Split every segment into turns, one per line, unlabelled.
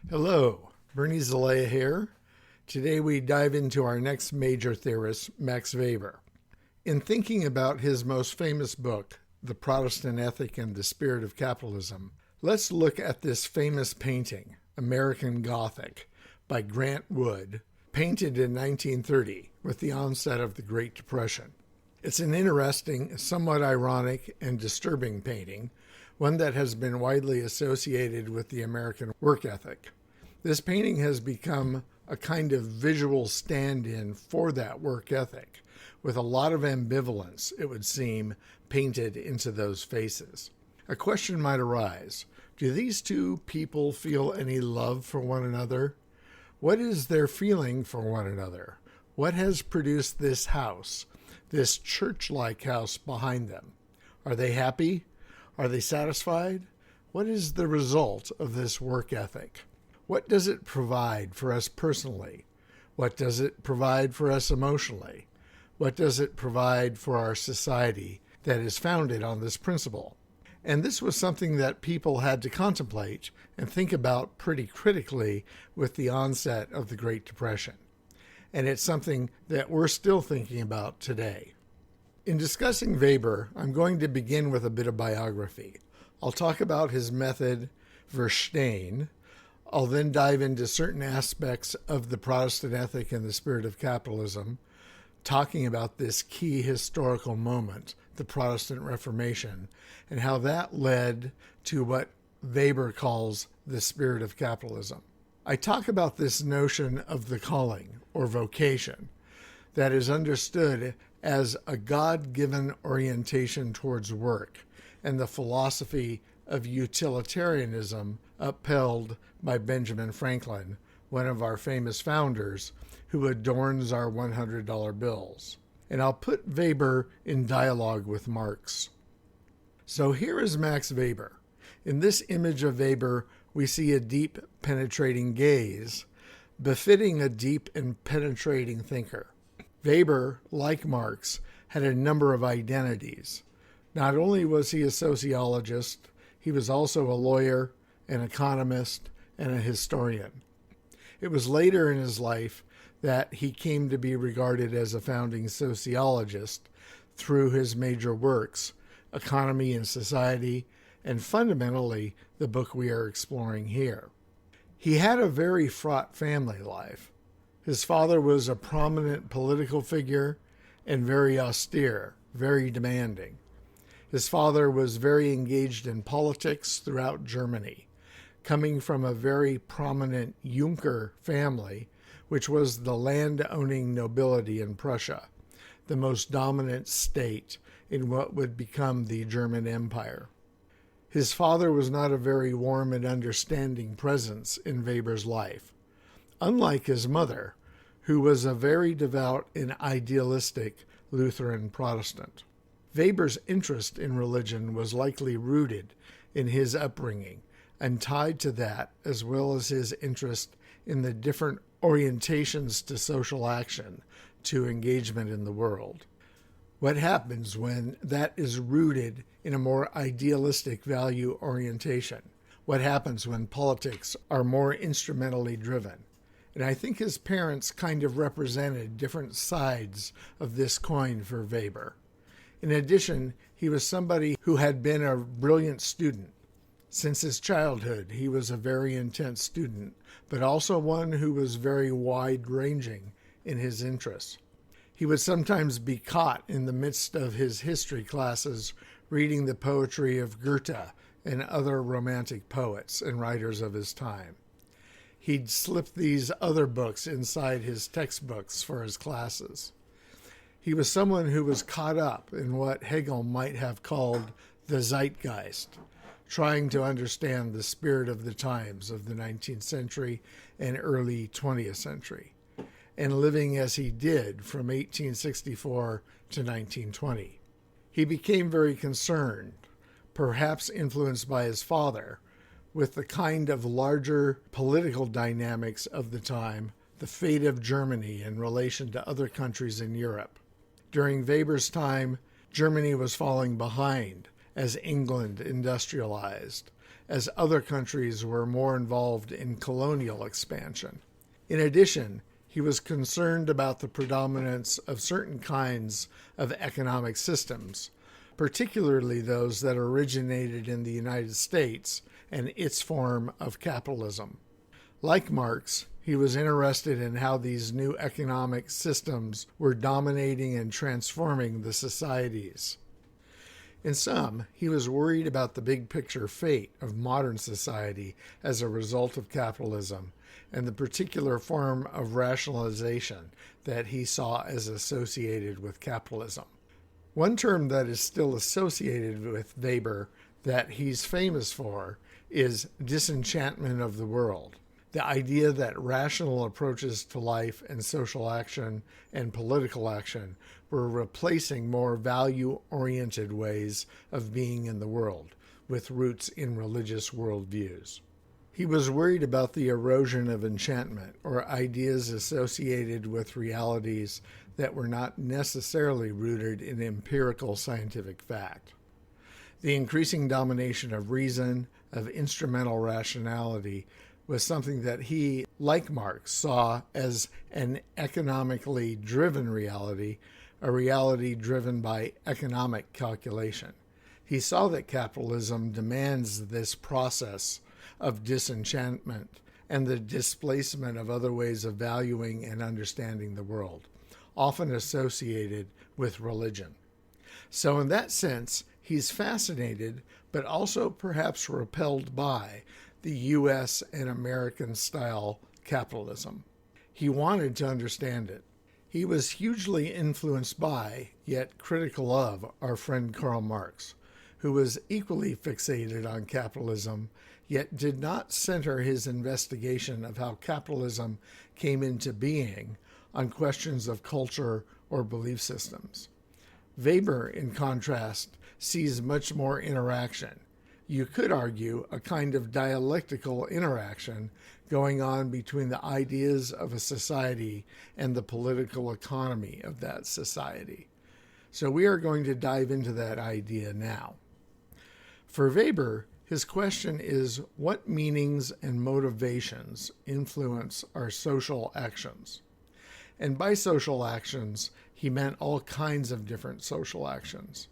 Hello, Bernie Zaleha here. Today we dive into our next major theorist, Max Weber. In thinking about his most famous book, The Protestant Ethic and the Spirit of Capitalism, let's look at this famous painting, American Gothic, by Grant Wood, painted in 1930 with the onset of the Great Depression. It's an interesting, somewhat ironic, and disturbing painting, one that has been widely associated with the American work ethic. This painting has become a kind of visual stand-in for that work ethic, with a lot of ambivalence, it would seem, painted into those faces. A question might arise: do these two people feel any love for one another? What is their feeling for one another? What has produced this house, this church-like house behind them? Are they happy? Are they satisfied? What is the result of this work ethic? What does it provide for us personally? What does it provide for us emotionally? What does it provide for our society that is founded on this principle? And this was something that people had to contemplate and think about pretty critically with the onset of the Great Depression. And it's something that we're still thinking about today. In discussing Weber, I'm going to begin with a bit of biography. I'll talk about his method, Verstehen. I'll then dive into certain aspects of the Protestant ethic and the spirit of capitalism, talking about this key historical moment, the Protestant Reformation, and how that led to what Weber calls the spirit of capitalism. I talk about this notion of the calling, or vocation, that is understood as a God-given orientation towards work, and the philosophy of utilitarianism upheld by Benjamin Franklin, one of our famous founders, who adorns our $100 bills. And I'll put Weber in dialogue with Marx. So here is Max Weber. In this image of Weber, we see a deep, penetrating gaze, befitting a deep and penetrating thinker. Weber, like Marx, had a number of identities. Not only was he a sociologist, he was also a lawyer, an economist, and a historian. It was later in his life that he came to be regarded as a founding sociologist through his major works, Economy and Society, and fundamentally the book we are exploring here. He had a very fraught family life. His father was a prominent political figure and very austere, very demanding. His father was very engaged in politics throughout Germany, coming from a very prominent Junker family, which was the land-owning nobility in Prussia, the most dominant state in what would become the German Empire. His father was not a very warm and understanding presence in Weber's life, unlike his mother, who was a very devout and idealistic Lutheran Protestant. Weber's interest in religion was likely rooted in his upbringing, and tied to that, as well as his interest in the different orientations to social action, to engagement in the world. What happens when that is rooted in a more idealistic value orientation? What happens when politics are more instrumentally driven? And I think his parents kind of represented different sides of this coin for Weber. In addition, he was somebody who had been a brilliant student. Since his childhood, he was a very intense student, but also one who was very wide-ranging in his interests. He would sometimes be caught in the midst of his history classes reading the poetry of Goethe and other romantic poets and writers of his time. He'd slip these other books inside his textbooks for his classes. He was someone who was caught up in what Hegel might have called the zeitgeist, trying to understand the spirit of the times of the 19th century and early 20th century, and living as he did from 1864 to 1920. He became very concerned, perhaps influenced by his father, with the kind of larger political dynamics of the time, the fate of Germany in relation to other countries in Europe. During Weber's time, Germany was falling behind as England industrialized, as other countries were more involved in colonial expansion. In addition, he was concerned about the predominance of certain kinds of economic systems, particularly those that originated in the United States and its form of capitalism. Like Marx, he was interested in how these new economic systems were dominating and transforming the societies. In sum, he was worried about the big picture fate of modern society as a result of capitalism and the particular form of rationalization that he saw as associated with capitalism. One term that is still associated with Weber that he's famous for is disenchantment of the world. The idea that rational approaches to life and social action and political action were replacing more value-oriented ways of being in the world, with roots in religious worldviews. He was worried about the erosion of enchantment, or ideas associated with realities that were not necessarily rooted in empirical scientific fact. The increasing domination of reason, of instrumental rationality, was something that he, like Marx, saw as an economically driven reality, a reality driven by economic calculation. He saw that capitalism demands this process of disenchantment and the displacement of other ways of valuing and understanding the world, often associated with religion. So in that sense, he's fascinated, but also perhaps repelled by the U.S. and American-style capitalism. He wanted to understand it. He was hugely influenced by, yet critical of, our friend Karl Marx, who was equally fixated on capitalism, yet did not center his investigation of how capitalism came into being on questions of culture or belief systems. Weber, in contrast, sees much more interaction. You could argue a kind of dialectical interaction going on between the ideas of a society and the political economy of that society. So we are going to dive into that idea now. For Weber, his question is, what meanings and motivations influence our social actions? And by social actions, he meant all kinds of different social actions.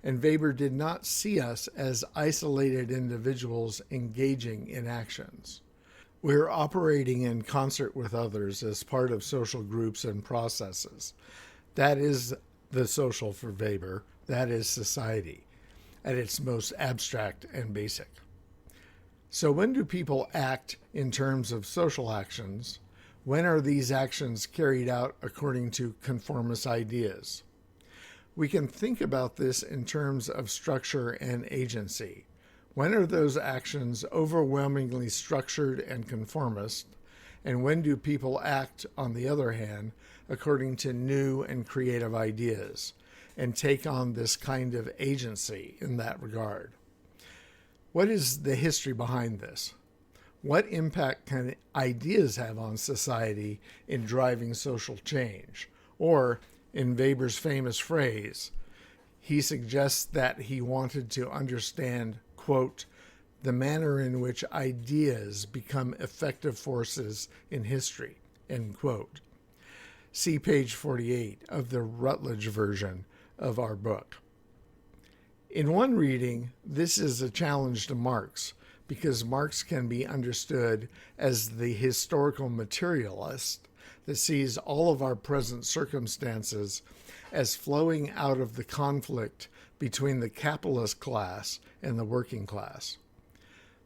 And Weber did not see us as isolated individuals engaging in actions. We're operating in concert with others as part of social groups and processes. That is the social for Weber. That is society at its most abstract and basic. So when do people act in terms of social actions? When are these actions carried out according to conformist ideas? We can think about this in terms of structure and agency. When are those actions overwhelmingly structured and conformist? And when do people act, on the other hand, according to new and creative ideas, and take on this kind of agency in that regard? What is the history behind this? What impact can ideas have on society in driving social change? Or, in Weber's famous phrase, he suggests that he wanted to understand, quote, the manner in which ideas become effective forces in history, end quote. See page 48 of the Routledge version of our book. In one reading, this is a challenge to Marx, because Marx can be understood as the historical materialist that sees all of our present circumstances as flowing out of the conflict between the capitalist class and the working class.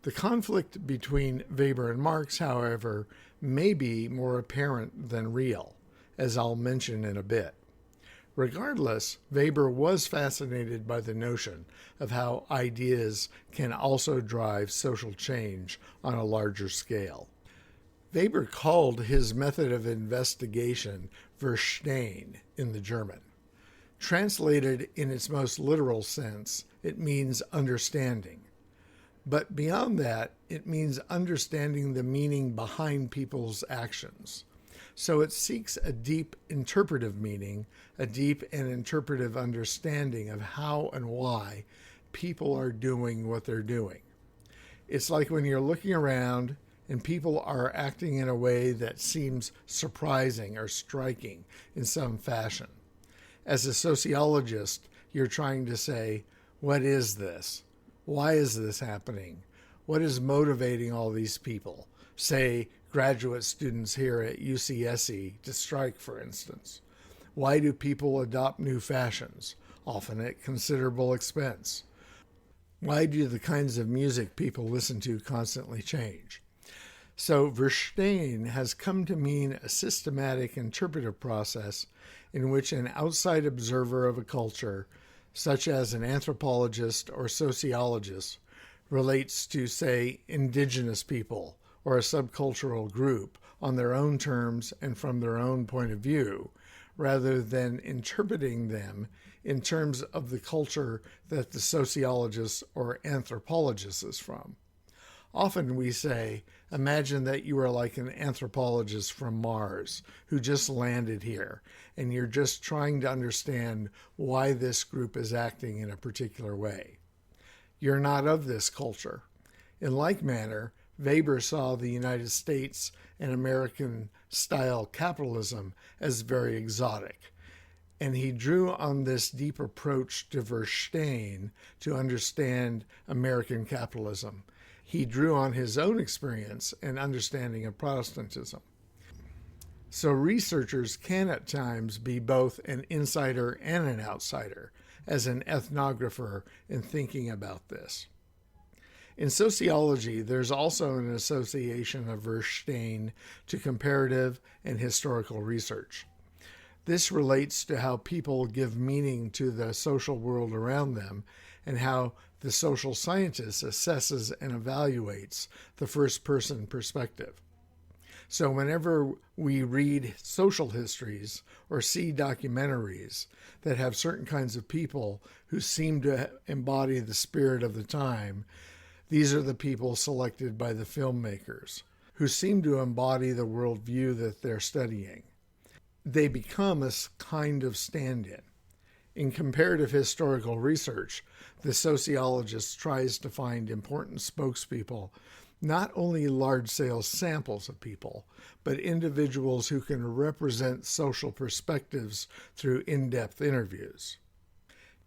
The conflict between Weber and Marx, however, may be more apparent than real, as I'll mention in a bit. Regardless, Weber was fascinated by the notion of how ideas can also drive social change on a larger scale. Weber called his method of investigation Verstehen in the German. Translated in its most literal sense, it means understanding. But beyond that, it means understanding the meaning behind people's actions. So it seeks a deep interpretive meaning, a deep and interpretive understanding of how and why people are doing what they're doing. It's like when you're looking around and people are acting in a way that seems surprising or striking in some fashion. As a sociologist, you're trying to say, what is this? Why is this happening? What is motivating all these people, say graduate students here at UCSC, to strike, for instance? Why do people adopt new fashions, often at considerable expense? Why do the kinds of music people listen to constantly change? So Verstehen has come to mean a systematic interpretive process in which an outside observer of a culture, such as an anthropologist or sociologist, relates to, say, indigenous people or a subcultural group on their own terms and from their own point of view, rather than interpreting them in terms of the culture that the sociologist or anthropologist is from. Often we say, imagine that you are like an anthropologist from Mars who just landed here, and you're just trying to understand why this group is acting in a particular way. You're not of this culture. In like manner, Weber saw the United States and American-style capitalism as very exotic, and he drew on this deep approach to Verstehen to understand American capitalism. He drew on his own experience and understanding of Protestantism. So researchers can at times be both an insider and an outsider, as an ethnographer in thinking about this. In sociology, there's also an association of Verstehen to comparative and historical research. This relates to how people give meaning to the social world around them and how the social scientist assesses and evaluates the first-person perspective. So whenever we read social histories or see documentaries that have certain kinds of people who seem to embody the spirit of the time, these are the people selected by the filmmakers who seem to embody the worldview that they're studying. They become a kind of stand-in. In comparative historical research, the sociologist tries to find important spokespeople, not only large-scale samples of people, but individuals who can represent social perspectives through in-depth interviews.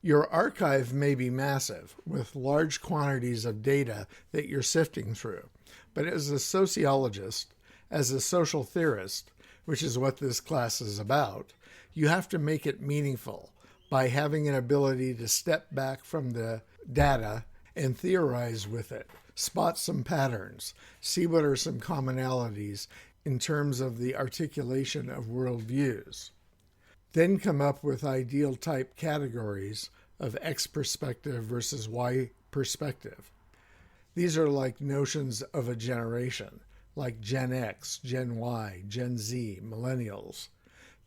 Your archive may be massive, with large quantities of data that you're sifting through, but as a sociologist, as a social theorist, which is what this class is about, you have to make it meaningful by having an ability to step back from the data and theorize with it, spot some patterns, see what are some commonalities in terms of the articulation of worldviews. Then come up with ideal type categories of X perspective versus Y perspective. These are like notions of a generation, like Gen X, Gen Y, Gen Z, millennials.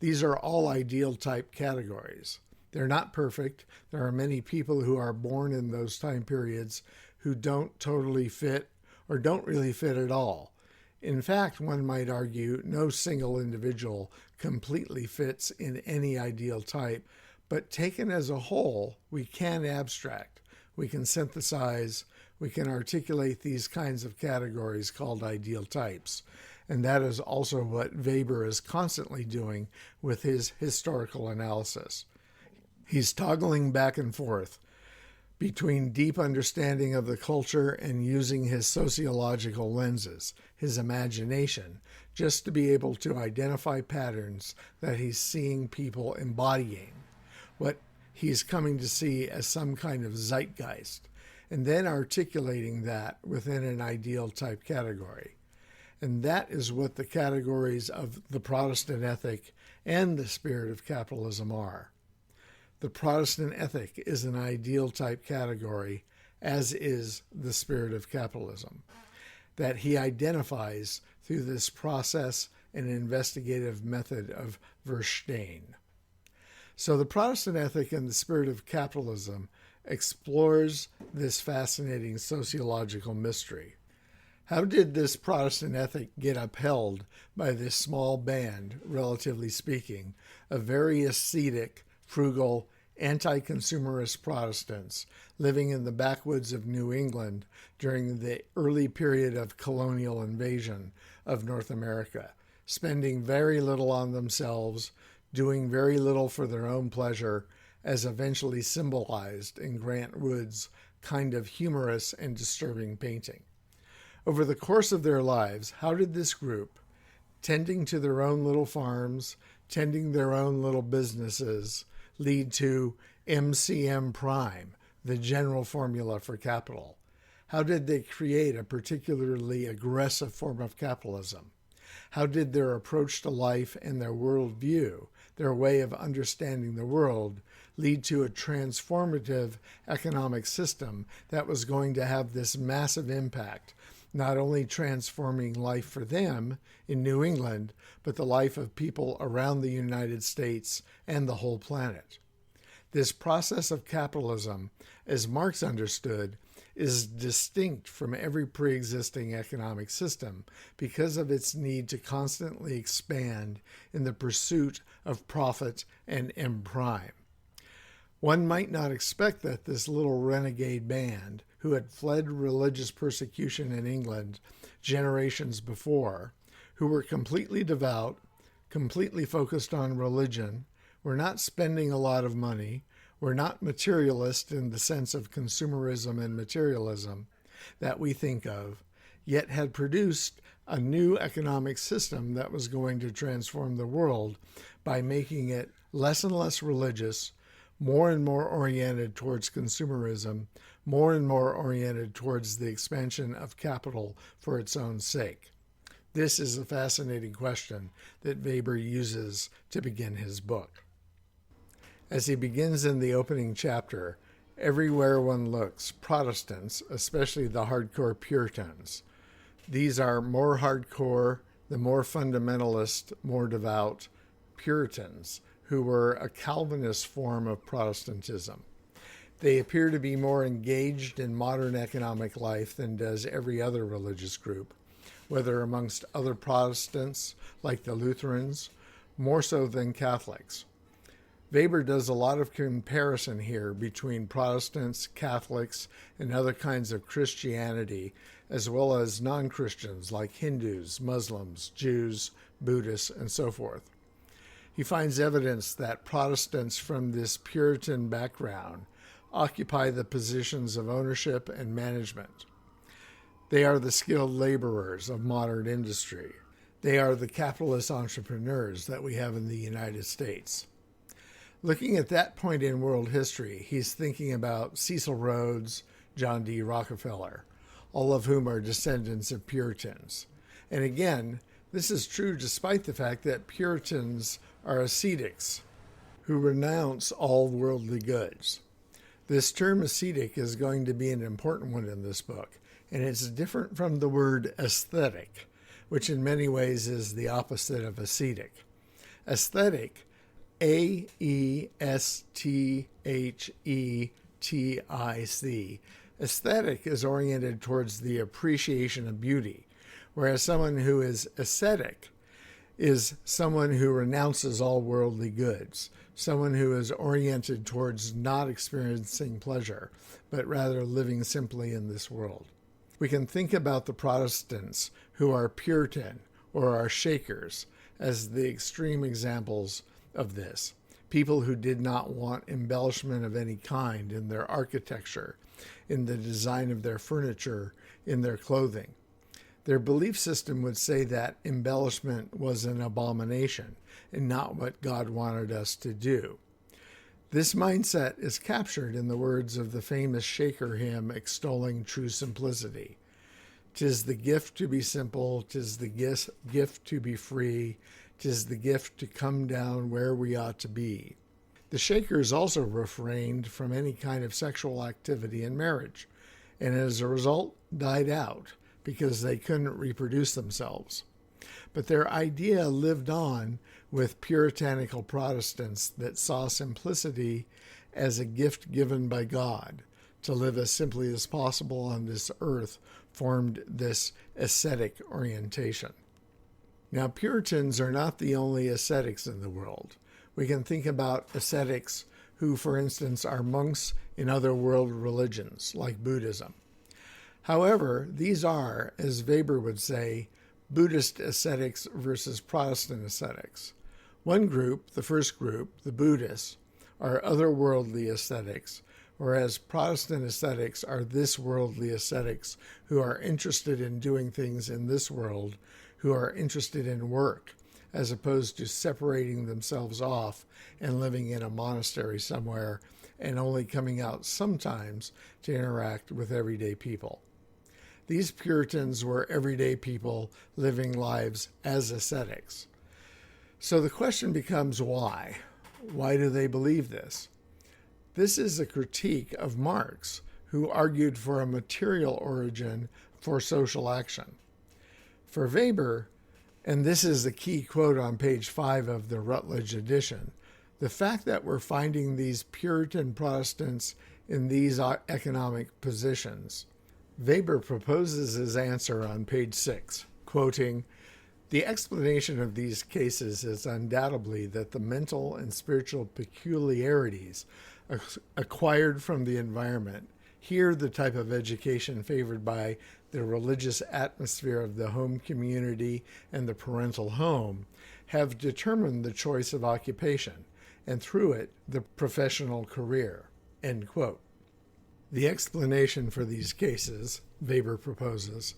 These are all ideal type categories. They're not perfect. There are many people who are born in those time periods who don't totally fit or don't really fit at all. In fact, one might argue no single individual completely fits in any ideal type, but taken as a whole, we can abstract, we can synthesize, we can articulate these kinds of categories called ideal types. And that is also what Weber is constantly doing with his historical analysis. He's toggling back and forth between deep understanding of the culture and using his sociological lenses, his imagination, just to be able to identify patterns that he's seeing people embodying, what he's coming to see as some kind of zeitgeist, and then articulating that within an ideal type category. And that is what the categories of the Protestant ethic and the spirit of capitalism are. The Protestant ethic is an ideal type category, as is the spirit of capitalism, that he identifies through this process and investigative method of Verstehen. So the Protestant ethic and the spirit of capitalism explores this fascinating sociological mystery. How did this Protestant ethic get upheld by this small band, relatively speaking, of very ascetic, frugal, anti-consumerist Protestants living in the backwoods of New England during the early period of colonial invasion of North America, spending very little on themselves, doing very little for their own pleasure, as eventually symbolized in Grant Wood's kind of humorous and disturbing painting. Over the course of their lives, how did this group, tending to their own little farms, tending their own little businesses, lead to MCM prime, the general formula for capital? How did they create a particularly aggressive form of capitalism? How did their approach to life and their worldview, their way of understanding the world, lead to a transformative economic system that was going to have this massive impact, not only transforming life for them in New England, but the life of people around the United States and the whole planet? This process of capitalism, as Marx understood, is distinct from every pre-existing economic system because of its need to constantly expand in the pursuit of profit and M prime. One might not expect that this little renegade band, who had fled religious persecution in England generations before, who were completely devout, completely focused on religion, were not spending a lot of money, were not materialist in the sense of consumerism and materialism that we think of, yet had produced a new economic system that was going to transform the world by making it less and less religious, more and more oriented towards consumerism, more and more oriented towards the expansion of capital for its own sake. This is a fascinating question that Weber uses to begin his book. As he begins in the opening chapter, everywhere one looks, Protestants, especially the hardcore Puritans. These are more hardcore, the more fundamentalist, more devout Puritans, who were a Calvinist form of Protestantism. They appear to be more engaged in modern economic life than does every other religious group, whether amongst other Protestants, like the Lutherans, more so than Catholics. Weber does a lot of comparison here between Protestants, Catholics, and other kinds of Christianity, as well as non-Christians like Hindus, Muslims, Jews, Buddhists, and so forth. He finds evidence that Protestants from this Puritan background occupy the positions of ownership and management. They are the skilled laborers of modern industry. They are the capitalist entrepreneurs that we have in the United States. Looking at that point in world history, he's thinking about Cecil Rhodes, John D. Rockefeller, all of whom are descendants of Puritans. And again, this is true despite the fact that Puritans are ascetics who renounce all worldly goods. This term ascetic is going to be an important one in this book, and it's different from the word aesthetic, which in many ways is the opposite of ascetic. Aesthetic, A-E-S-T-H-E-T-I-C. Aesthetic is oriented towards the appreciation of beauty, whereas someone who is ascetic is someone who renounces all worldly goods, someone who is oriented towards not experiencing pleasure, but rather living simply in this world. We can think about the Protestants who are Puritan or are Shakers as the extreme examples of this. People who did not want embellishment of any kind in their architecture, in the design of their furniture, in their clothing. Their belief system would say that embellishment was an abomination and not what God wanted us to do. This mindset is captured in the words of the famous Shaker hymn extolling true simplicity. "'Tis the gift to be simple, 'tis the gift to be free, 'tis the gift to come down where we ought to be." The Shakers also refrained from any kind of sexual activity in marriage, and as a result died out because they couldn't reproduce themselves. But their idea lived on with puritanical Protestants that saw simplicity as a gift given by God. To live as simply as possible on this earth formed this ascetic orientation. Now, Puritans are not the only ascetics in the world. We can think about ascetics who, for instance, are monks in other world religions, like Buddhism. However, these are, as Weber would say, Buddhist ascetics versus Protestant ascetics. One group, the first group, the Buddhists, are otherworldly ascetics, whereas Protestant ascetics are this worldly ascetics who are interested in doing things in this world, who are interested in work, as opposed to separating themselves off and living in a monastery somewhere and only coming out sometimes to interact with everyday people. These Puritans were everyday people living lives as ascetics. So the question becomes why? Why do they believe this? This is a critique of Marx, who argued for a material origin for social action. For Weber, and this is the key quote on page 5 of the Routledge edition, the fact that we're finding these Puritan Protestants in these economic positions. Weber proposes his answer on page 6, quoting, "The explanation of these cases is undoubtedly that the mental and spiritual peculiarities acquired from the environment, here the type of education favored by the religious atmosphere of the home community and the parental home, have determined the choice of occupation, and through it, the professional career." End quote. The explanation for these cases, Weber proposes,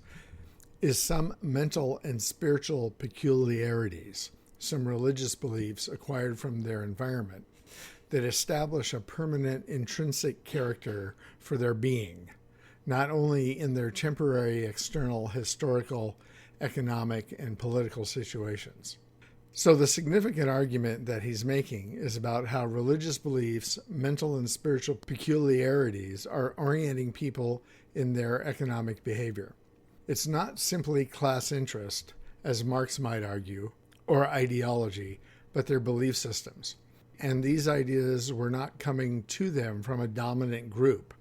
is some mental and spiritual peculiarities, some religious beliefs acquired from their environment, that establish a permanent intrinsic character for their being, not only in their temporary external historical, economic, and political situations. So the significant argument that he's making is about how religious beliefs, mental and spiritual peculiarities are orienting people in their economic behavior. It's not simply class interest, as Marx might argue, or ideology, but their belief systems. And these ideas were not coming to them from a dominant group,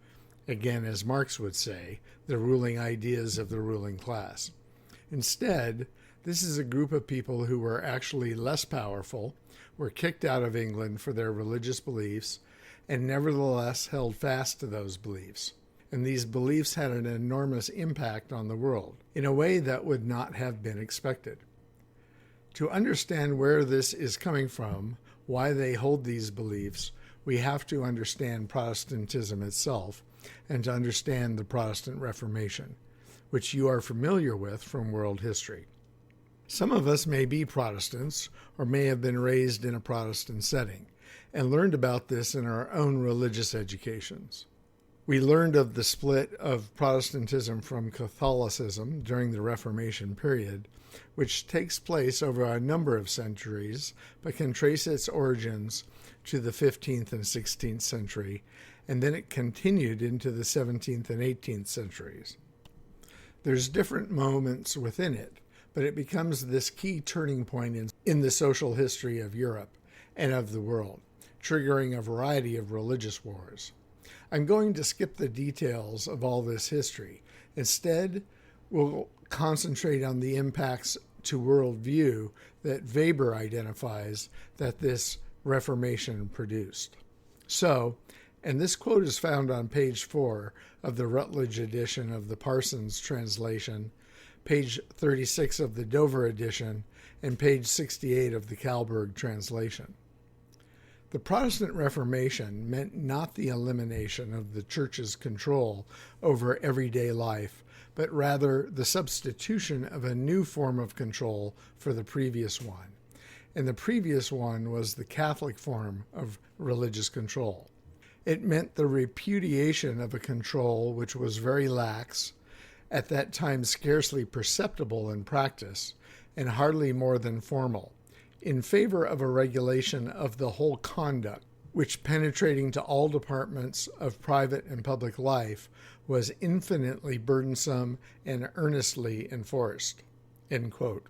again, as Marx would say, the ruling ideas of the ruling class. Instead, this is a group of people who were actually less powerful, were kicked out of England for their religious beliefs, and nevertheless held fast to those beliefs. And these beliefs had an enormous impact on the world, in a way that would not have been expected. To understand where this is coming from, why they hold these beliefs, we have to understand Protestantism itself, and to understand the Protestant Reformation, which you are familiar with from world history. Some of us may be Protestants or may have been raised in a Protestant setting and learned about this in our own religious educations. We learned of the split of Protestantism from Catholicism during the Reformation period, which takes place over a number of centuries but can trace its origins to the 15th and 16th century, and then it continued into the 17th and 18th centuries. There's different moments within it, but it becomes this key turning point in the social history of Europe and of the world, triggering a variety of religious wars. I'm going to skip the details of all this history. Instead, we'll concentrate on the impacts to worldview that Weber identifies that this Reformation produced. So, and this quote is found on page 4 of the Routledge edition of the Parsons translation, page 36 of the Dover edition, and page 68 of the Kalberg translation. The Protestant Reformation meant not the elimination of the Church's control over everyday life, but rather the substitution of a new form of control for the previous one. And the previous one was the Catholic form of religious control. It meant the repudiation of a control which was very lax, at that time scarcely perceptible in practice, and hardly more than formal, in favor of a regulation of the whole conduct, which, penetrating to all departments of private and public life, was infinitely burdensome and earnestly enforced." End quote.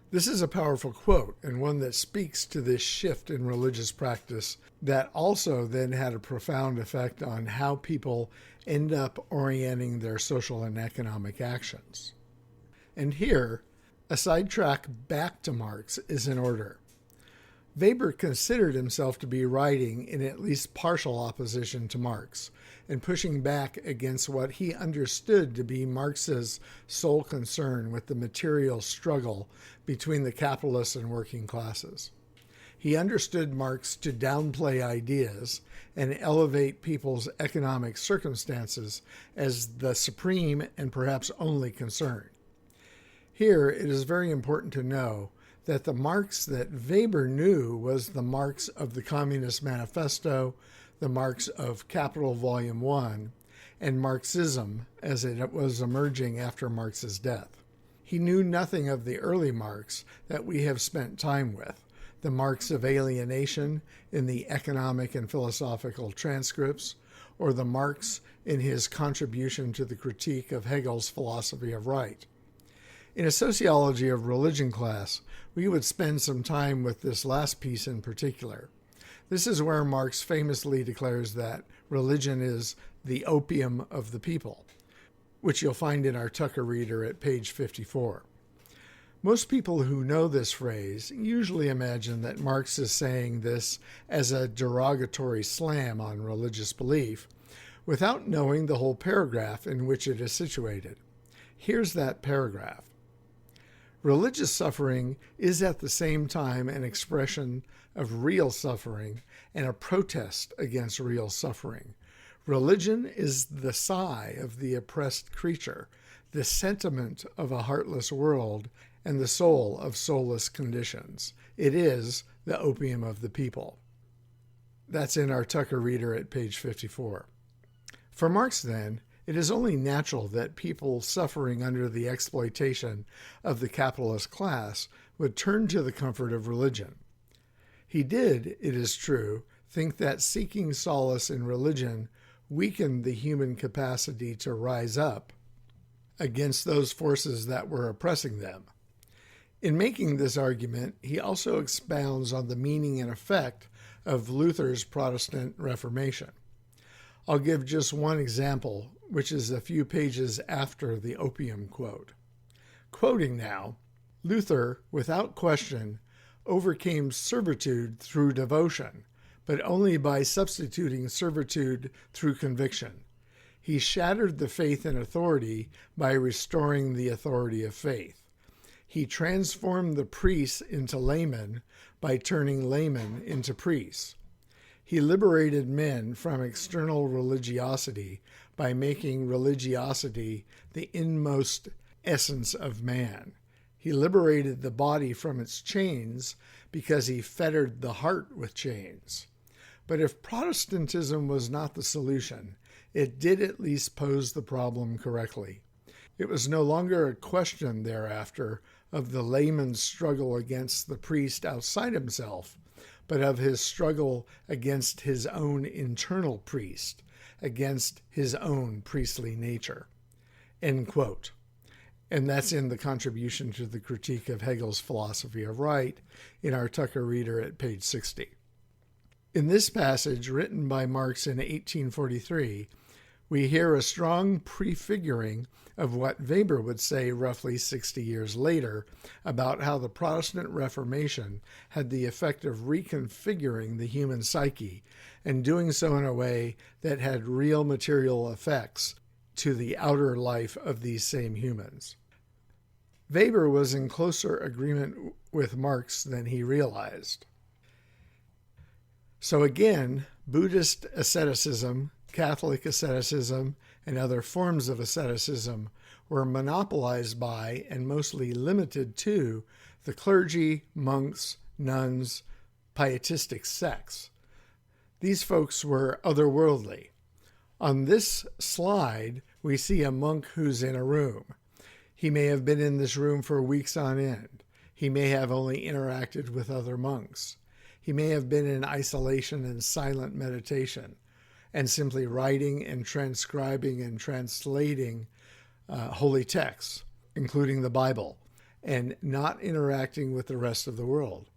This is a powerful quote, and one that speaks to this shift in religious practice that also then had a profound effect on how people end up orienting their social and economic actions. And here, a sidetrack back to Marx is in order. Weber considered himself to be writing in at least partial opposition to Marx and pushing back against what he understood to be Marx's sole concern with the material struggle between the capitalists and working classes. He understood Marx to downplay ideas and elevate people's economic circumstances as the supreme and perhaps only concern. Here, it is very important to know that the Marx that Weber knew was the Marx of the Communist Manifesto, the Marx of Capital Volume 1, and Marxism as it was emerging after Marx's death. He knew nothing of the early Marx that we have spent time with, the Marx of alienation in the economic and philosophical transcripts, or the Marx in his contribution to the critique of Hegel's philosophy of right. In a sociology of religion class, we would spend some time with this last piece in particular. This is where Marx famously declares that religion is the opium of the people, which you'll find in our Tucker Reader at page 54. Most people who know this phrase usually imagine that Marx is saying this as a derogatory slam on religious belief, without knowing the whole paragraph in which it is situated. Here's that paragraph. Religious suffering is at the same time an expression of real suffering and a protest against real suffering. Religion is the sigh of the oppressed creature, the sentiment of a heartless world, and the soul of soulless conditions. It is the opium of the people. That's in our Tucker Reader at page 54. For Marx, then, it is only natural that people suffering under the exploitation of the capitalist class would turn to the comfort of religion. He did, it is true, think that seeking solace in religion weakened the human capacity to rise up against those forces that were oppressing them. In making this argument, he also expounds on the meaning and effect of Luther's Protestant Reformation. I'll give just one example, which is a few pages after the opium quote. Quoting now, Luther, without question, overcame servitude through devotion, but only by substituting servitude through conviction. He shattered the faith in authority by restoring the authority of faith. He transformed the priests into laymen by turning laymen into priests. He liberated men from external religiosity by making religiosity the inmost essence of man. He liberated the body from its chains because he fettered the heart with chains. But if Protestantism was not the solution, it did at least pose the problem correctly. It was no longer a question thereafter of the layman's struggle against the priest outside himself, but of his struggle against his own internal priest, against his own priestly nature. End quote. And that's in the contribution to the critique of Hegel's philosophy of right in our Tucker Reader at page 60. In this passage, written by Marx in 1843, we hear a strong prefiguring of what Weber would say roughly 60 years later about how the Protestant Reformation had the effect of reconfiguring the human psyche and doing so in a way that had real material effects to the outer life of these same humans. Weber was in closer agreement with Marx than he realized. So again, Buddhist asceticism, Catholic asceticism, and other forms of asceticism were monopolized by and mostly limited to the clergy, monks, nuns, pietistic sects. These folks were otherworldly. On this slide, we see a monk who's in a room. He may have been in this room for weeks on end. He may have only interacted with other monks. He may have been in isolation and silent meditation and simply writing and transcribing and translating holy texts, including the Bible, and not interacting with the rest of the world.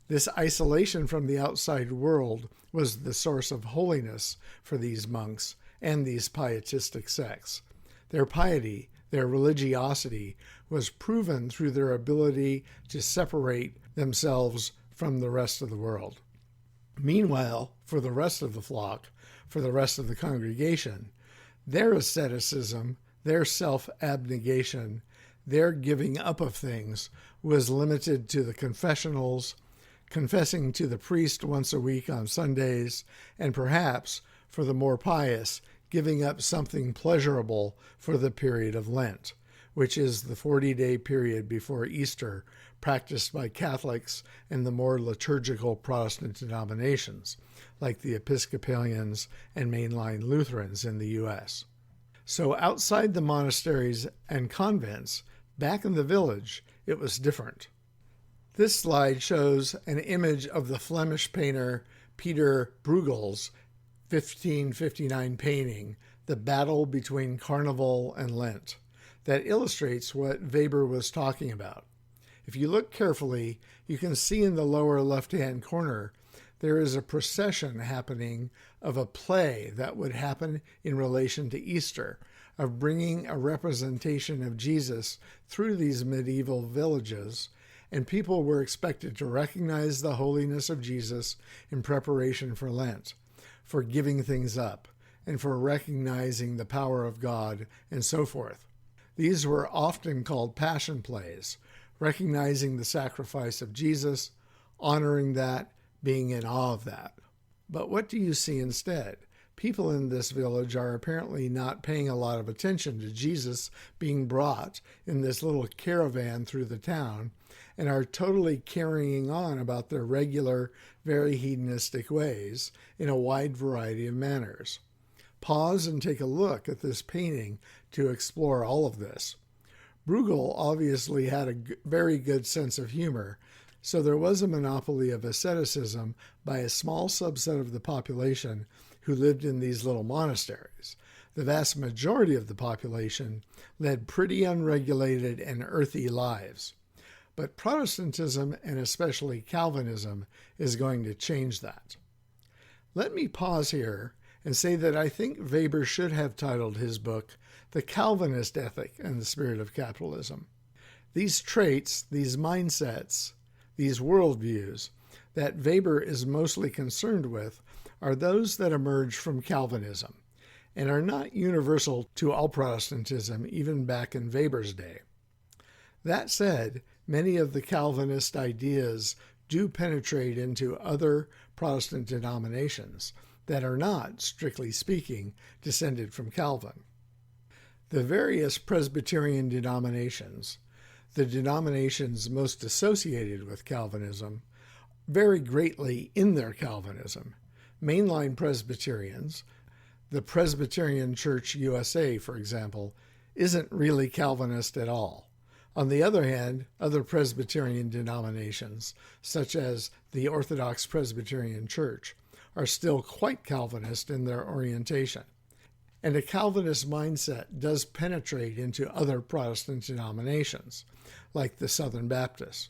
This isolation from the outside world was the source of holiness for these monks and these pietistic sects. Their piety, their religiosity, was proven through their ability to separate themselves from the rest of the world. Meanwhile, for the rest of the flock, for the rest of the congregation, their asceticism, their self-abnegation, their giving up of things was limited to the confessionals, confessing to the priest once a week on Sundays, and perhaps, for the more pious, giving up something pleasurable for the period of Lent, which is the 40-day period before Easter practiced by Catholics and the more liturgical Protestant denominations, like the Episcopalians and mainline Lutherans in the U.S. So outside the monasteries and convents, back in the village, it was different. This slide shows an image of the Flemish painter Peter Bruegel's 1559 painting, The Battle Between Carnival and Lent, that illustrates what Weber was talking about. If you look carefully, you can see in the lower left-hand corner there is a procession happening of a play that would happen in relation to Easter, of bringing a representation of Jesus through these medieval villages, and people were expected to recognize the holiness of Jesus in preparation for Lent, for giving things up, and for recognizing the power of God, and so forth. These were often called passion plays, recognizing the sacrifice of Jesus, honoring that, being in awe of that. But what do you see instead? People in this village are apparently not paying a lot of attention to Jesus being brought in this little caravan through the town, and are totally carrying on about their regular, very hedonistic ways in a wide variety of manners. Pause and take a look at this painting to explore all of this. Bruegel obviously had a very good sense of humor, so there was a monopoly of asceticism by a small subset of the population who lived in these little monasteries. The vast majority of the population led pretty unregulated and earthy lives. But Protestantism, and especially Calvinism, is going to change that. Let me pause here and say that I think Weber should have titled his book The Calvinist Ethic and the Spirit of Capitalism. These traits, these mindsets, these worldviews that Weber is mostly concerned with are those that emerge from Calvinism and are not universal to all Protestantism even back in Weber's day. That said, many of the Calvinist ideas do penetrate into other Protestant denominations that are not, strictly speaking, descended from Calvin. The various Presbyterian denominations, the denominations most associated with Calvinism, vary greatly in their Calvinism. Mainline Presbyterians, the Presbyterian Church USA, for example, isn't really Calvinist at all. On the other hand, other Presbyterian denominations, such as the Orthodox Presbyterian Church, are still quite Calvinist in their orientation. And a Calvinist mindset does penetrate into other Protestant denominations, like the Southern Baptists.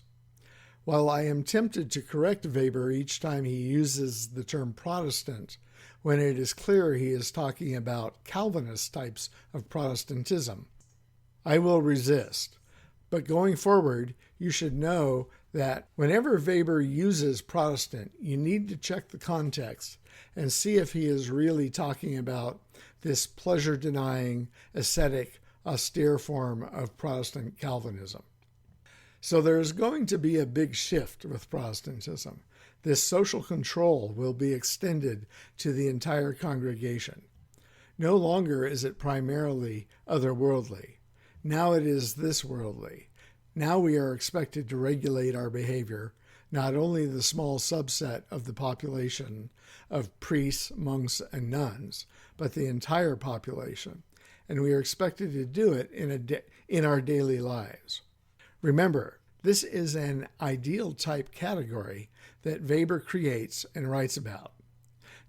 While I am tempted to correct Weber each time he uses the term Protestant, when it is clear he is talking about Calvinist types of Protestantism, I will resist. But going forward, you should know that whenever Weber uses Protestant, you need to check the context and see if he is really talking about this pleasure-denying, ascetic, austere form of Protestant Calvinism. So there is going to be a big shift with Protestantism. This social control will be extended to the entire congregation. No longer is it primarily otherworldly. Now it is this worldly. Now we are expected to regulate our behavior, not only the small subset of the population of priests, monks, and nuns, but the entire population, and we are expected to do it in our daily lives. Remember, this is an ideal type category that Weber creates and writes about,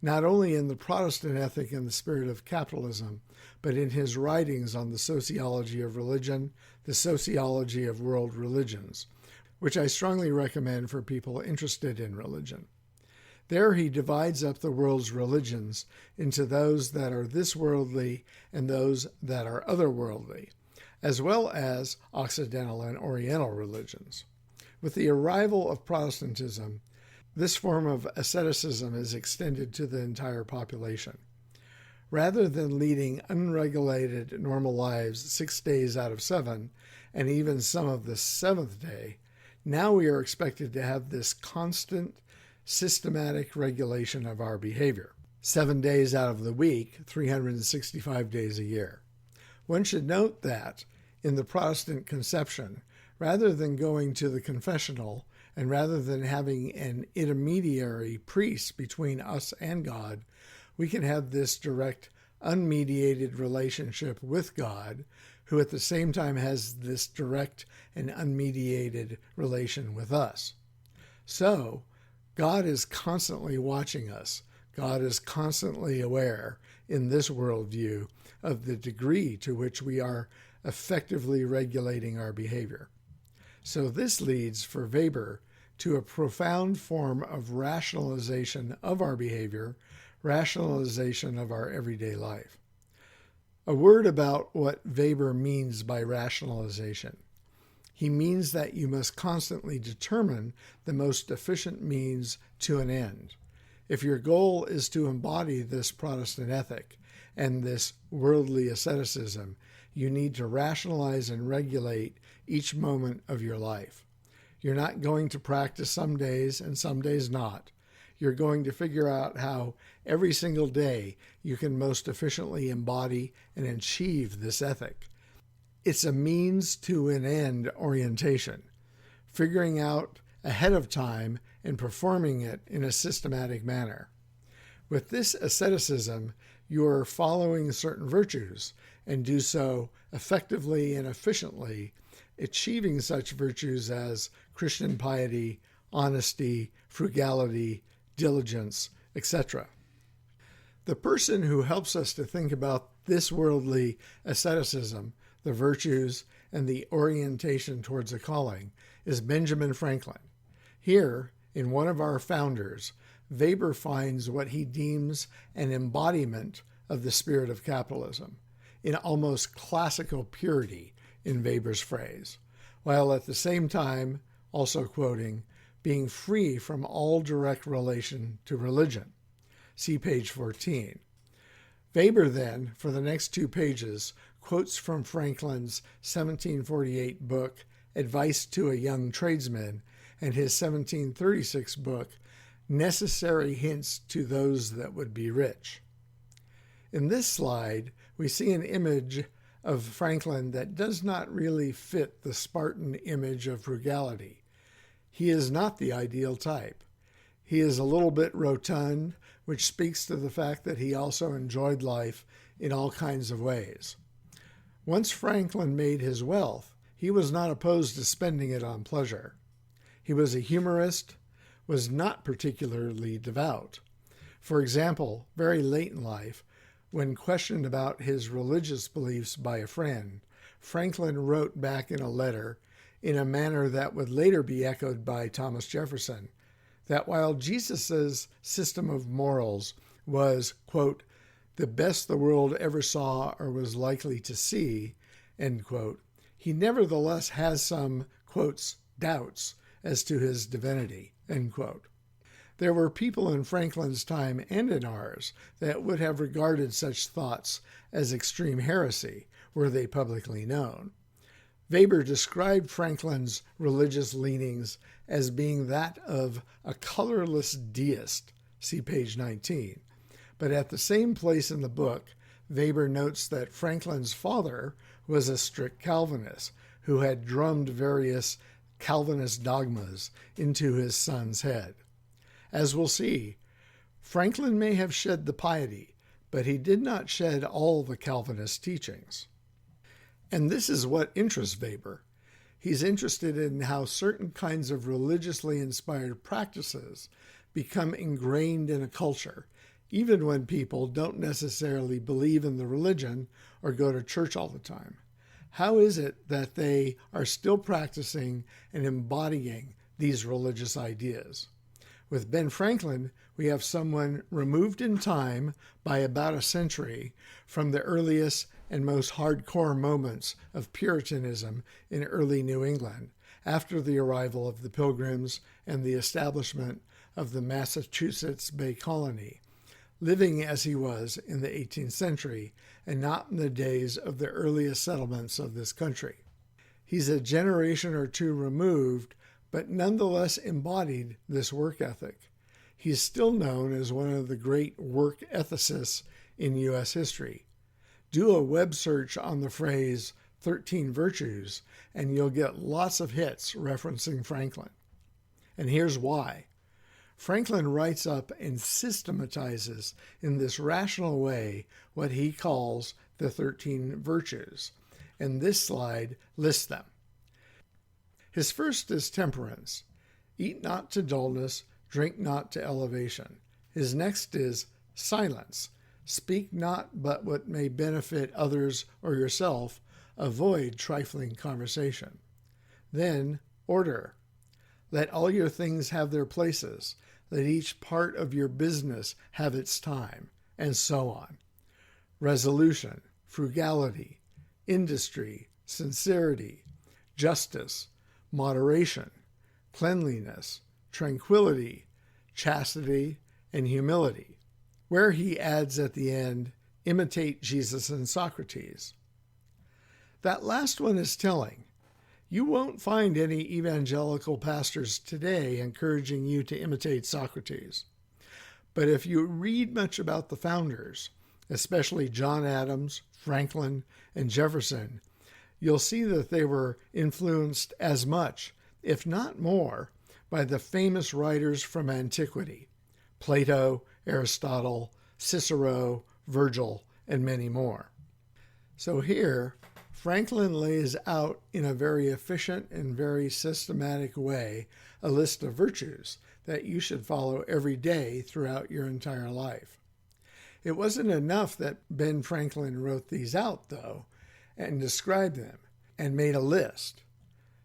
not only in the Protestant Ethic and the Spirit of Capitalism, but in his writings on the sociology of religion, the sociology of world religions, which I strongly recommend for people interested in religion. There he divides up the world's religions into those that are this worldly and those that are otherworldly, as well as Occidental and Oriental religions. With the arrival of Protestantism, this form of asceticism is extended to the entire population. Rather than leading unregulated normal lives 6 days out of 7, and even some of the seventh day, now we are expected to have this constant, systematic regulation of our behavior. 7 days out of the week, 365 days a year. One should note that, in the Protestant conception, rather than going to the confessional, and rather than having an intermediary priest between us and God, we can have this direct, unmediated relationship with God, who at the same time has this direct and unmediated relation with us. So, God is constantly watching us. God is constantly aware, in this worldview, of the degree to which we are effectively regulating our behavior. So this leads, for Weber, to a profound form of rationalization of our behavior, rationalization of our everyday life. A word about what Weber means by rationalization. He means that you must constantly determine the most efficient means to an end. If your goal is to embody this Protestant ethic and this worldly asceticism, you need to rationalize and regulate each moment of your life. You're not going to practice some days and some days not. You're going to figure out how every single day you can most efficiently embody and achieve this ethic. It's a means to an end orientation, figuring out ahead of time and performing it in a systematic manner. With this asceticism, you are following certain virtues and do so effectively and efficiently, achieving such virtues as Christian piety, honesty, frugality, diligence, etc. The person who helps us to think about this worldly asceticism, the virtues, and the orientation towards a calling is Benjamin Franklin. Here, in one of our founders, Weber finds what he deems an embodiment of the spirit of capitalism, in almost classical purity, in Weber's phrase, while at the same time, also quoting, being free from all direct relation to religion. See page 14. Weber then, for the next 2 pages, quotes from Franklin's 1748 book, Advice to a Young Tradesman, and his 1736 book, Necessary Hints to Those That Would Be Rich. In this slide, we see an image of Franklin that does not really fit the Spartan image of frugality. He is not the ideal type. He is a little bit rotund, which speaks to the fact that he also enjoyed life in all kinds of ways. Once Franklin made his wealth, he was not opposed to spending it on pleasure. He was a humorist, was not particularly devout. For example, very late in life, when questioned about his religious beliefs by a friend, Franklin wrote back in a letter, in a manner that would later be echoed by Thomas Jefferson, that while Jesus' system of morals was, quote, the best the world ever saw or was likely to see, end quote, he nevertheless has some, quotes, doubts as to his divinity, end quote. There were people in Franklin's time and in ours that would have regarded such thoughts as extreme heresy, were they publicly known. Weber described Franklin's religious leanings as being that of a colorless deist, see page 19. But at the same place in the book, Weber notes that Franklin's father was a strict Calvinist who had drummed various Calvinist dogmas into his son's head. As we'll see, Franklin may have shed the piety, but he did not shed all the Calvinist teachings. And this is what interests Weber. He's interested in how certain kinds of religiously inspired practices become ingrained in a culture, even when people don't necessarily believe in the religion or go to church all the time. How is it that they are still practicing and embodying these religious ideas? With Ben Franklin, we have someone removed in time by about a century from the earliest and most hardcore moments of Puritanism in early New England after the arrival of the Pilgrims and the establishment of the Massachusetts Bay Colony, living as he was in the 18th century and not in the days of the earliest settlements of this country. He's a generation or two removed, but nonetheless embodied this work ethic. He's still known as one of the great work ethicists in U.S. history. Do a web search on the phrase 13 virtues, and you'll get lots of hits referencing Franklin. And here's why. Franklin writes up and systematizes in this rational way what he calls the 13 virtues, and this slide lists them. His first is temperance. Eat not to dullness, drink not to elevation. His next is silence. Speak not but what may benefit others or yourself. Avoid trifling conversation. Then, order. Let all your things have their places. Let each part of your business have its time, and so on. Resolution, frugality, industry, sincerity, justice, moderation, cleanliness, tranquility, chastity, and humility. Where he adds at the end, imitate Jesus and Socrates. That last one is telling. You won't find any evangelical pastors today encouraging you to imitate Socrates. But if you read much about the founders, especially John Adams, Franklin, and Jefferson, you'll see that they were influenced as much, if not more, by the famous writers from antiquity, Plato, Aristotle, Cicero, Virgil, and many more. So here, Franklin lays out in a very efficient and very systematic way a list of virtues that you should follow every day throughout your entire life. It wasn't enough that Ben Franklin wrote these out, though, and described them and made a list.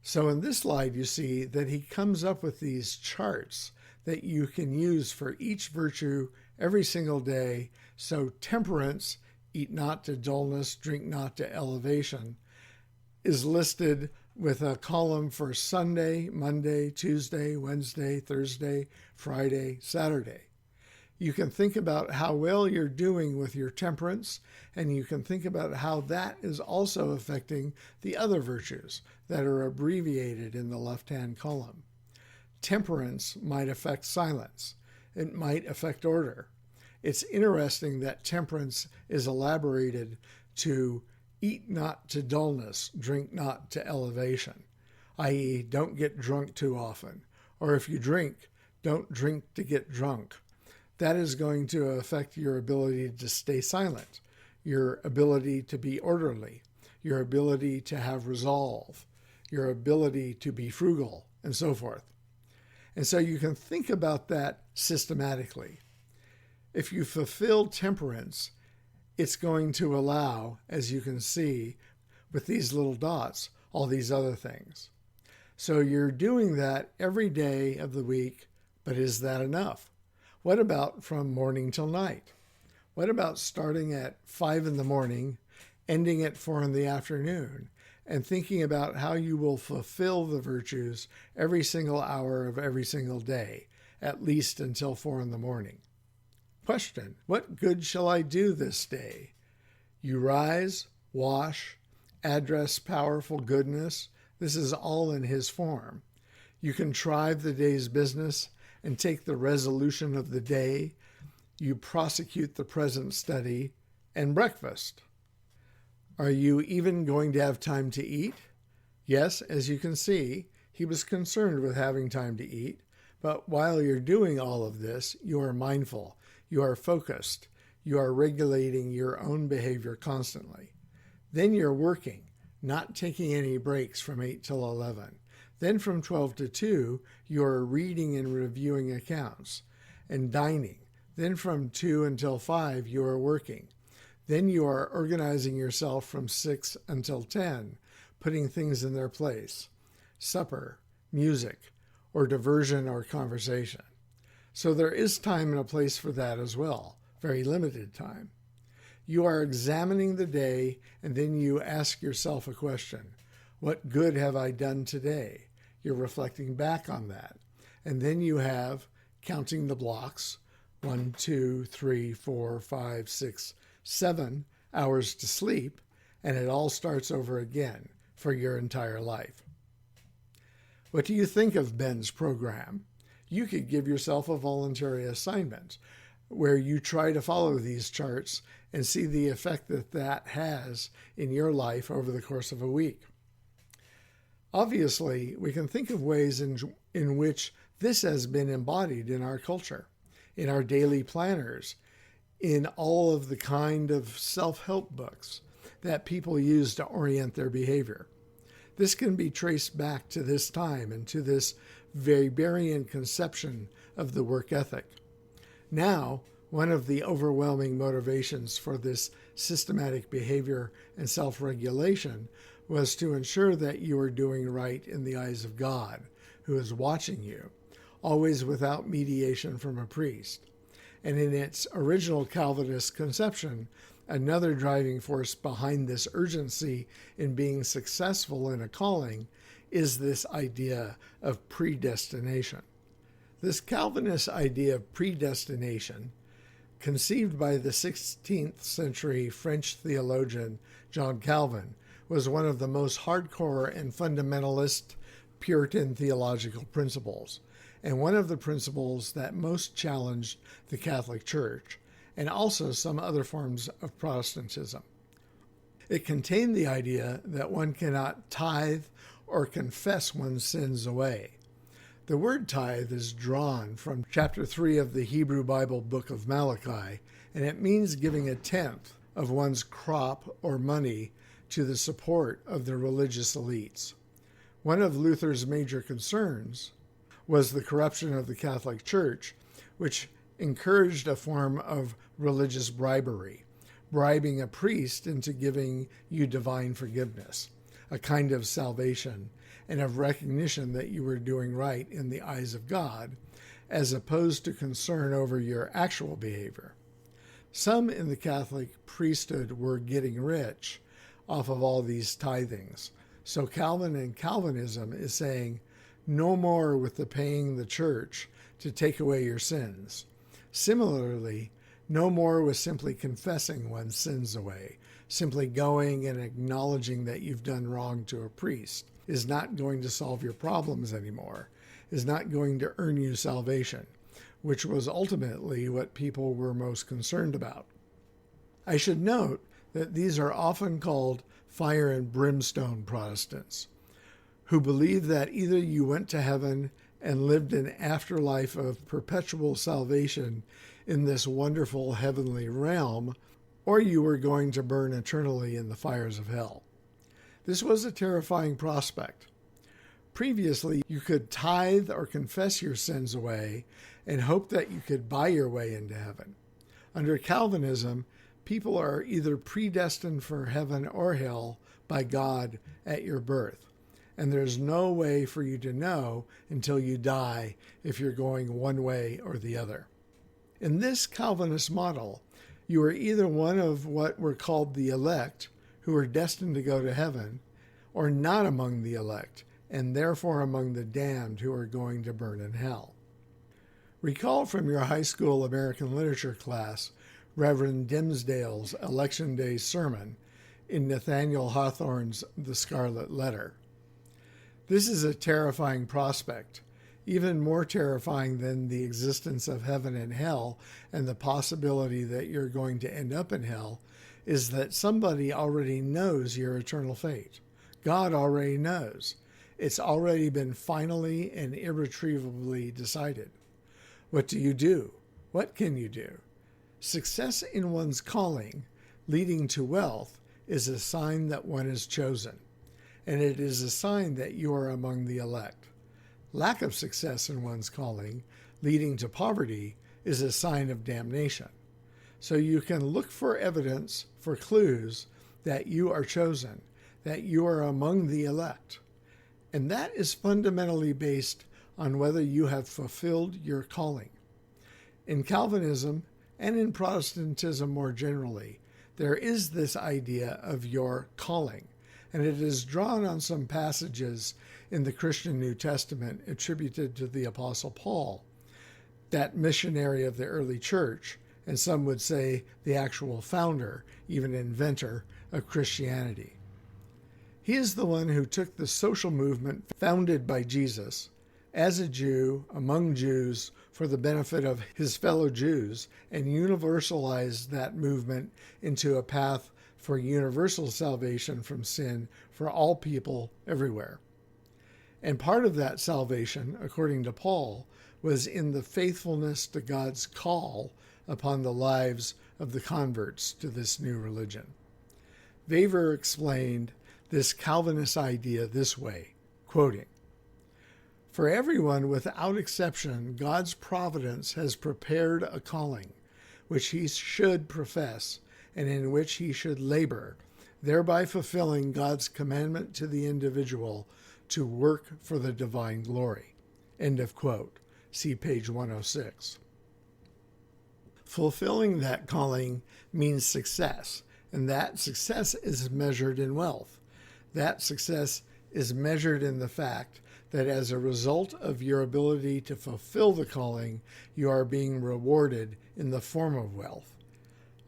So in this slide, you see that he comes up with these charts that you can use for each virtue every single day. So temperance, eat not to dullness, drink not to elevation, is listed with a column for Sunday, Monday, Tuesday, Wednesday, Thursday, Friday, Saturday. You can think about how well you're doing with your temperance, and you can think about how that is also affecting the other virtues that are abbreviated in the left-hand column. Temperance might affect silence. It might affect order. It's interesting that temperance is elaborated to eat not to dullness, drink not to elevation, i.e., don't get drunk too often. Or if you drink, don't drink to get drunk. That is going to affect your ability to stay silent, your ability to be orderly, your ability to have resolve, your ability to be frugal, and so forth. And so you can think about that systematically. If you fulfill temperance, it's going to allow, as you can see with these little dots, all these other things. So you're doing that every day of the week, but is that enough? What about from morning till night? What about starting at 5 in the morning, ending at 4 in the afternoon, and thinking about how you will fulfill the virtues every single hour of every single day, at least until 4 in the morning? Question: what good shall I do this day? You rise, wash, address powerful goodness. This is all in his form. You contrive the day's business and take the resolution of the day. You prosecute the present study and breakfast. Are you even going to have time to eat? Yes, as you can see, he was concerned with having time to eat. But while you're doing all of this, you are mindful, you are focused, you are regulating your own behavior constantly. Then you're working, not taking any breaks from 8 till 11. Then from 12 to 2, you are reading and reviewing accounts and dining. Then from 2 until 5, you are working. Then you are organizing yourself from 6 until 10, putting things in their place. Supper, music, or diversion or conversation. So there is time and a place for that as well, very limited time. You are examining the day, and then you ask yourself a question. What good have I done today? You're reflecting back on that. And then you have, counting the blocks, 1, 2, 3, 4, 5, 6, 7 hours to sleep, and it all starts over again for your entire life. What do you think of Ben's program? You could give yourself a voluntary assignment where you try to follow these charts and see the effect that that has in your life over the course of a week. Obviously, we can think of ways in which this has been embodied in our culture, in our daily planners, in all of the kind of self-help books that people use to orient their behavior. This can be traced back to this time and to this Weberian conception of the work ethic. Now, one of the overwhelming motivations for this systematic behavior and self-regulation was to ensure that you are doing right in the eyes of God, who is watching you, always without mediation from a priest. And in its original Calvinist conception, another driving force behind this urgency in being successful in a calling is this idea of predestination. This Calvinist idea of predestination, conceived by the 16th century French theologian John Calvin, was one of the most hardcore and fundamentalist Puritan theological principles, and one of the principles that most challenged the Catholic Church, and also some other forms of Protestantism. It contained the idea that one cannot tithe or confess one's sins away. The word tithe is drawn from chapter 3 of the Hebrew Bible book of Malachi, and it means giving a tenth of one's crop or money to the support of the religious elites. One of Luther's major concerns was the corruption of the Catholic Church, which encouraged a form of religious bribery, bribing a priest into giving you divine forgiveness, a kind of salvation, and of recognition that you were doing right in the eyes of God, as opposed to concern over your actual behavior. Some in the Catholic priesthood were getting rich off of all these tithings. So Calvin and Calvinism is saying, no more with the paying the church to take away your sins. Similarly, no more with simply confessing one's sins away. Simply going and acknowledging that you've done wrong to a priest is not going to solve your problems anymore, is not going to earn you salvation, which was ultimately what people were most concerned about. I should note that these are often called fire and brimstone Protestants, who believe that either you went to heaven and lived an afterlife of perpetual salvation in this wonderful heavenly realm, or you were going to burn eternally in the fires of hell. This was a terrifying prospect. Previously, you could tithe or confess your sins away and hope that you could buy your way into heaven. Under Calvinism, people are either predestined for heaven or hell by God at your birth, and there's no way for you to know until you die if you're going one way or the other. In this Calvinist model, you are either one of what were called the elect, who are destined to go to heaven, or not among the elect, and therefore among the damned who are going to burn in hell. Recall from your high school American literature class Reverend Dimsdale's Election Day sermon in Nathaniel Hawthorne's The Scarlet Letter. This is a terrifying prospect, even more terrifying than the existence of heaven and hell and the possibility that you're going to end up in hell, is that somebody already knows your eternal fate. God already knows. It's already been finally and irretrievably decided. What do you do? What can you do? Success in one's calling, leading to wealth, is a sign that one is chosen, and it is a sign that you are among the elect. Lack of success in one's calling, leading to poverty, is a sign of damnation. So you can look for evidence, for clues, that you are chosen, that you are among the elect. And that is fundamentally based on whether you have fulfilled your calling. In Calvinism, and in Protestantism more generally, there is this idea of your calling, and it is drawn on some passages in the Christian New Testament attributed to the Apostle Paul, that missionary of the early church, and some would say the actual founder, even inventor, of Christianity. He is the one who took the social movement founded by Jesus as a Jew among Jews for the benefit of his fellow Jews and universalized that movement into a path for universal salvation from sin for all people everywhere. And part of that salvation, according to Paul, was in the faithfulness to God's call upon the lives of the converts to this new religion. Weber explained this Calvinist idea this way, quoting, "For everyone without exception, God's providence has prepared a calling, which he should profess and in which he should labor, thereby fulfilling God's commandment to the individual to work for the divine glory." End of quote. See page 106. Fulfilling that calling means success, and that success is measured in wealth. That success is measured in the fact that as a result of your ability to fulfill the calling, you are being rewarded in the form of wealth.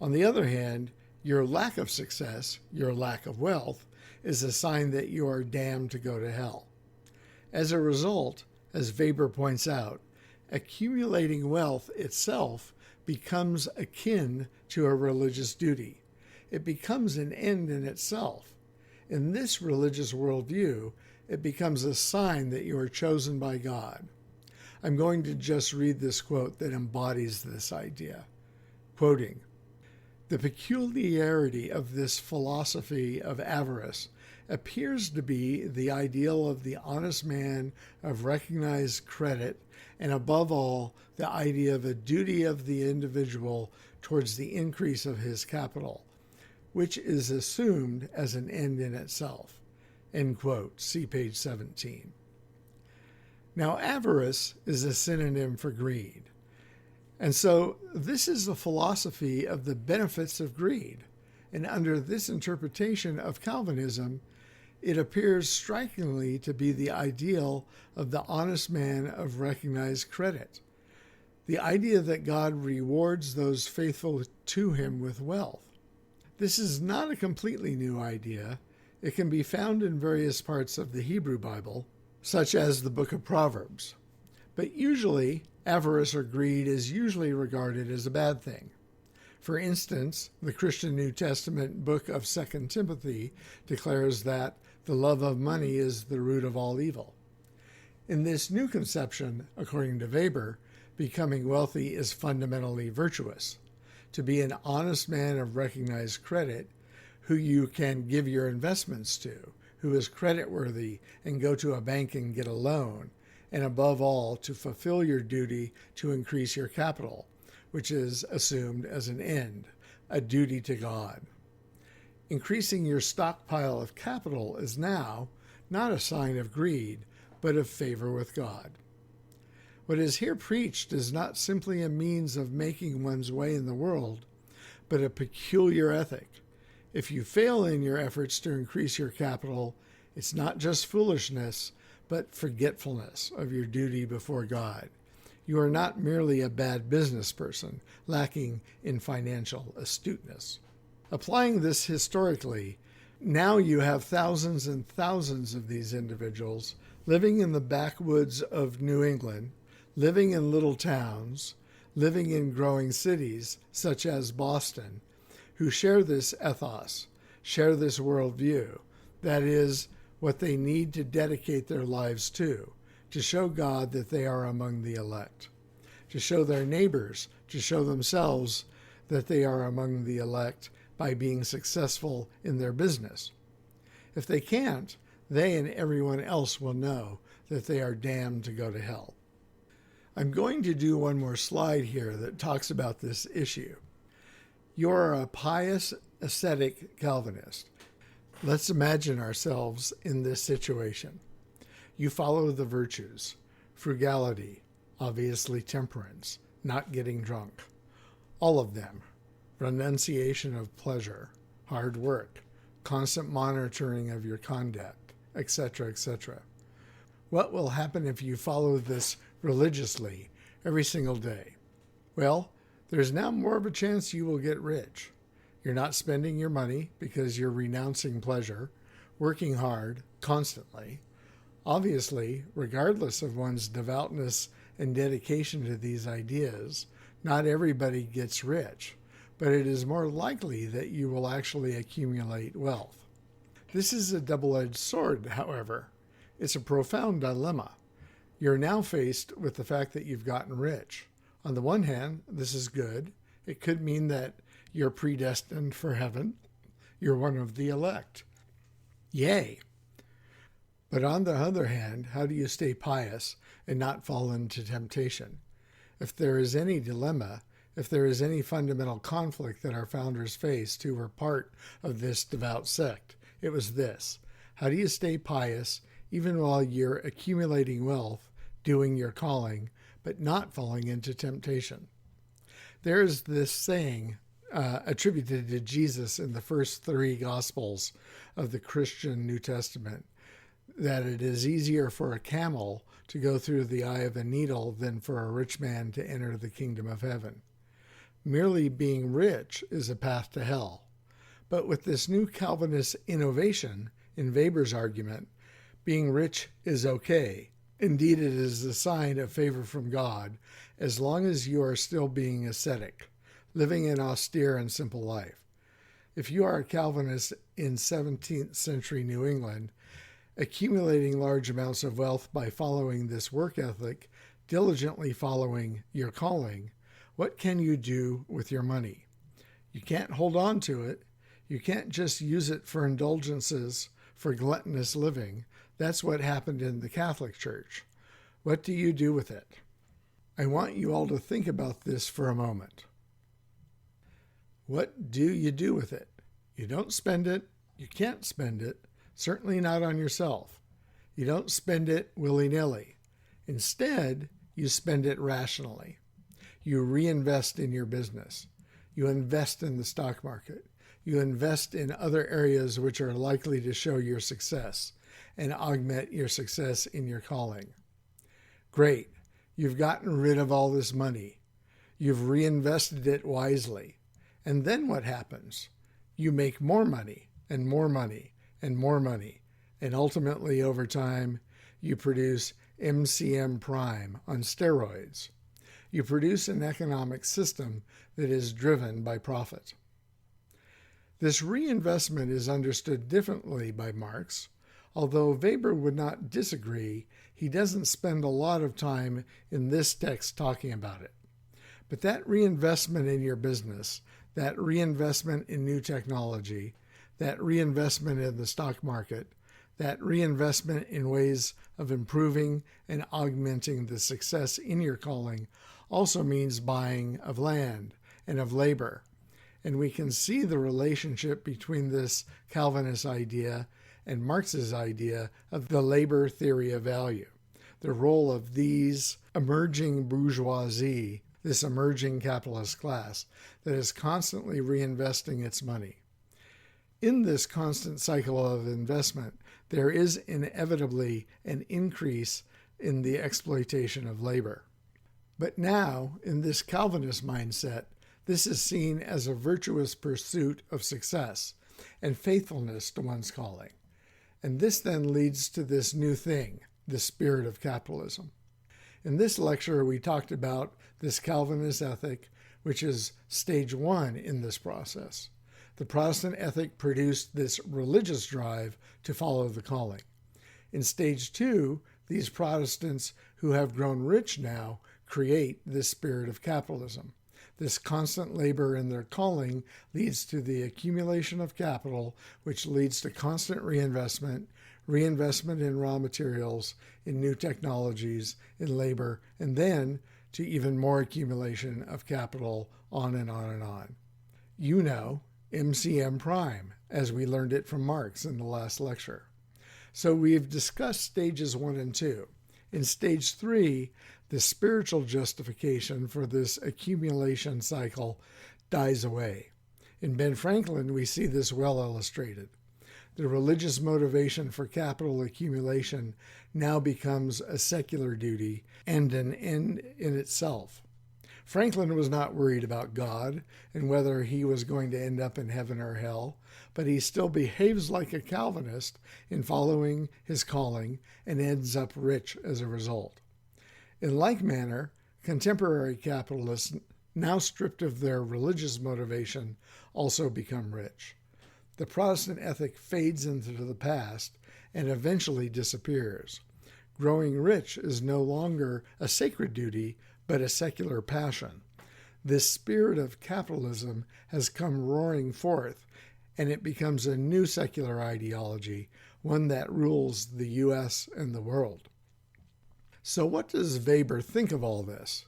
On the other hand, your lack of success, your lack of wealth, is a sign that you are damned to go to hell. As a result, as Weber points out, accumulating wealth itself becomes akin to a religious duty. It becomes an end in itself. In this religious worldview, it becomes a sign that you are chosen by God. I'm going to just read this quote that embodies this idea. Quoting, "The peculiarity of this philosophy of avarice appears to be the ideal of the honest man of recognized credit, and above all, the idea of a duty of the individual towards the increase of his capital, which is assumed as an end in itself." End quote. See page 17. Now, avarice is a synonym for greed. And so this is the philosophy of the benefits of greed. And under this interpretation of Calvinism, it appears strikingly to be the ideal of the honest man of recognized credit. The idea that God rewards those faithful to him with wealth. This is not a completely new idea. It can be found in various parts of the Hebrew Bible, such as the book of Proverbs. But usually, avarice or greed is usually regarded as a bad thing. For instance, the Christian New Testament book of 2 Timothy declares that the love of money is the root of all evil. In this new conception, according to Weber, becoming wealthy is fundamentally virtuous. To be an honest man of recognized credit, who you can give your investments to, who is creditworthy and go to a bank and get a loan, and above all, to fulfill your duty to increase your capital, which is assumed as an end, a duty to God. Increasing your stockpile of capital is now not a sign of greed, but of favor with God. What is here preached is not simply a means of making one's way in the world, but a peculiar ethic. If you fail in your efforts to increase your capital, it's not just foolishness, but forgetfulness of your duty before God. You are not merely a bad business person, lacking in financial astuteness. Applying this historically, now you have thousands and thousands of these individuals living in the backwoods of New England, living in little towns, living in growing cities such as Boston, who share this ethos, share this worldview. That is what they need to dedicate their lives to show God that they are among the elect, to show their neighbors, to show themselves that they are among the elect by being successful in their business. If they can't, they and everyone else will know that they are damned to go to hell. I'm going to do one more slide here that talks about this issue. You're a pious, ascetic Calvinist. Let's imagine ourselves in this situation. You follow the virtues, frugality, obviously temperance, not getting drunk, all of them, renunciation of pleasure, hard work, constant monitoring of your conduct, etc., etc. What will happen if you follow this religiously every single day? Well, there's now more of a chance you will get rich. You're not spending your money because you're renouncing pleasure, working hard, constantly. Obviously, regardless of one's devoutness and dedication to these ideas, not everybody gets rich, but it is more likely that you will actually accumulate wealth. This is a double-edged sword, however. It's a profound dilemma. You're now faced with the fact that you've gotten rich. On the one hand, this is good. It could mean that you're predestined for heaven. You're one of the elect. Yay! But on the other hand, how do you stay pious and not fall into temptation? If there is any dilemma, if there is any fundamental conflict that our founders faced who were part of this devout sect, it was this. How do you stay pious even while you're accumulating wealth, doing your calling, but not falling into temptation? There is this saying attributed to Jesus in the first 3 Gospels of the Christian New Testament, that it is easier for a camel to go through the eye of a needle than for a rich man to enter the kingdom of heaven. Merely being rich is a path to hell. But with this new Calvinist innovation, in Weber's argument, being rich is okay. Indeed, it is a sign of favor from God, as long as you are still being ascetic, living an austere and simple life. If you are a Calvinist in 17th century New England, accumulating large amounts of wealth by following this work ethic, diligently following your calling, what can you do with your money? You can't hold on to it. You can't just use it for indulgences, for gluttonous living. That's what happened in the Catholic Church. What do you do with it? I want you all to think about this for a moment. What do you do with it? You don't spend it. You can't spend it. Certainly not on yourself. You don't spend it willy-nilly. Instead, you spend it rationally. You reinvest in your business. You invest in the stock market. You invest in other areas which are likely to show your success and augment your success in your calling. Great. You've gotten rid of all this money. You've reinvested it wisely. And then what happens? You make more money and more money and more money. And ultimately, over time, you produce MCM prime on steroids. You produce an economic system that is driven by profit. This reinvestment is understood differently by Marx. Although Weber would not disagree, he doesn't spend a lot of time in this text talking about it. But that reinvestment in your business, that reinvestment in new technology, that reinvestment in the stock market, that reinvestment in ways of improving and augmenting the success in your calling also means buying of land and of labor. And we can see the relationship between this Calvinist idea and Marx's idea of the labor theory of value, the role of these emerging bourgeoisie, this emerging capitalist class that is constantly reinvesting its money. In this constant cycle of investment, there is inevitably an increase in the exploitation of labor. But now, in this Calvinist mindset, this is seen as a virtuous pursuit of success and faithfulness to one's calling. And this then leads to this new thing, the spirit of capitalism. In this lecture, we talked about this Calvinist ethic, which is stage 1 in this process. The Protestant ethic produced this religious drive to follow the calling. In stage 2, these Protestants who have grown rich now create this spirit of capitalism. This constant labor in their calling leads to the accumulation of capital, which leads to constant reinvestment in raw materials, in new technologies, in labor, and then to even more accumulation of capital, on and on and on. You know, MCM prime, as we learned it from Marx in the last lecture. So we've discussed stages 1 and 2. In stage 3, the spiritual justification for this accumulation cycle dies away. In Ben Franklin, we see this well illustrated. The religious motivation for capital accumulation now becomes a secular duty and an end in itself. Franklin was not worried about God and whether he was going to end up in heaven or hell, but he still behaves like a Calvinist in following his calling and ends up rich as a result. In like manner, contemporary capitalists, now stripped of their religious motivation, also become rich. The Protestant ethic fades into the past and eventually disappears. Growing rich is no longer a sacred duty, but a secular passion. This spirit of capitalism has come roaring forth, and it becomes a new secular ideology, one that rules the U.S. and the world. So what does Weber think of all this?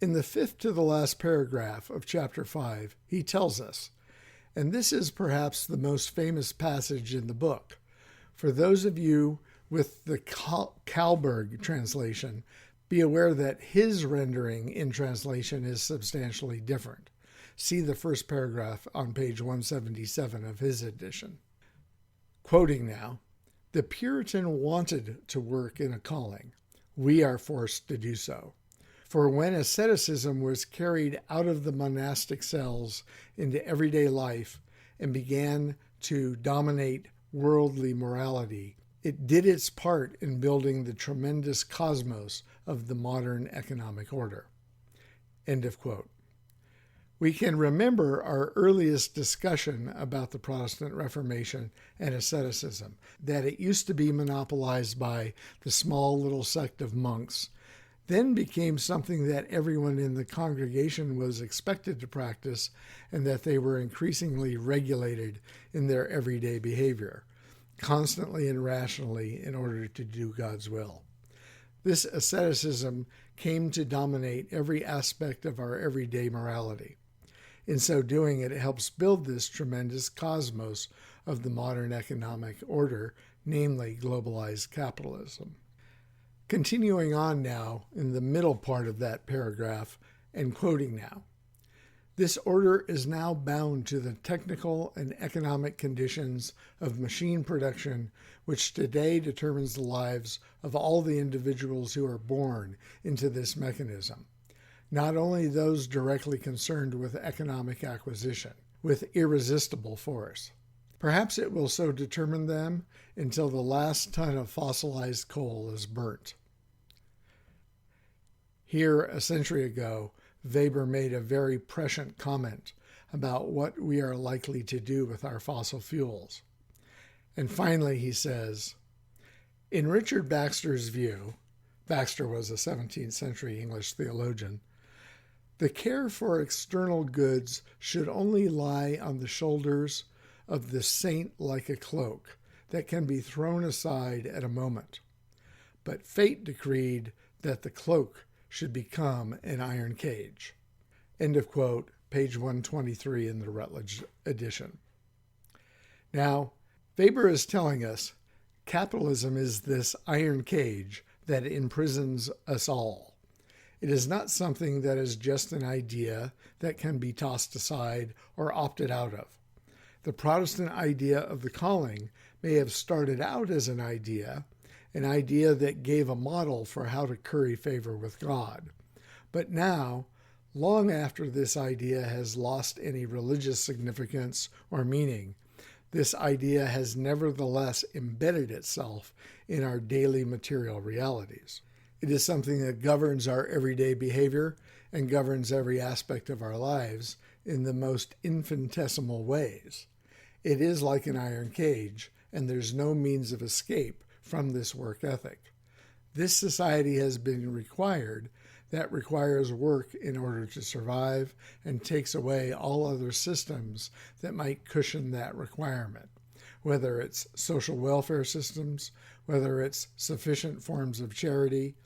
In the fifth to the last paragraph of chapter 5, he tells us, and this is perhaps the most famous passage in the book. For those of you with the Kalberg translation, be aware that his rendering in translation is substantially different. See the first paragraph on page 177 of his edition. Quoting now, "The Puritan wanted to work in a calling. We are forced to do so. For when asceticism was carried out of the monastic cells into everyday life and began to dominate worldly morality, it did its part in building the tremendous cosmos of the modern economic order." End of quote. We can remember our earliest discussion about the Protestant Reformation and asceticism, that it used to be monopolized by the small little sect of monks, then became something that everyone in the congregation was expected to practice, and that they were increasingly regulated in their everyday behavior, constantly and rationally in order to do God's will. This asceticism came to dominate every aspect of our everyday morality. In so doing, it helps build this tremendous cosmos of the modern economic order, namely globalized capitalism. Continuing on now in the middle part of that paragraph and quoting now, "This order is now bound to the technical and economic conditions of machine production, which today determines the lives of all the individuals who are born into this mechanism, not only those directly concerned with economic acquisition, with irresistible force. Perhaps it will so determine them until the last ton of fossilized coal is burnt." Here, a century ago, Weber made a very prescient comment about what we are likely to do with our fossil fuels. And finally, he says, in Richard Baxter's view, Baxter was a 17th century English theologian, the care for external goods should only lie on the shoulders of the saint like a cloak that can be thrown aside at a moment. But fate decreed that the cloak should become an iron cage. End of quote, page 123 in the Rutledge edition. Now, Weber is telling us capitalism is this iron cage that imprisons us all. It is not something that is just an idea that can be tossed aside or opted out of. The Protestant idea of the calling may have started out as an idea that gave a model for how to curry favor with God. But now, long after this idea has lost any religious significance or meaning, this idea has nevertheless embedded itself in our daily material realities. It is something that governs our everyday behavior and governs every aspect of our lives in the most infinitesimal ways. It is like an iron cage, and there's no means of escape from this work ethic. This society has been required, that requires work in order to survive, and takes away all other systems that might cushion that requirement, whether it's social welfare systems, whether it's sufficient forms of charity,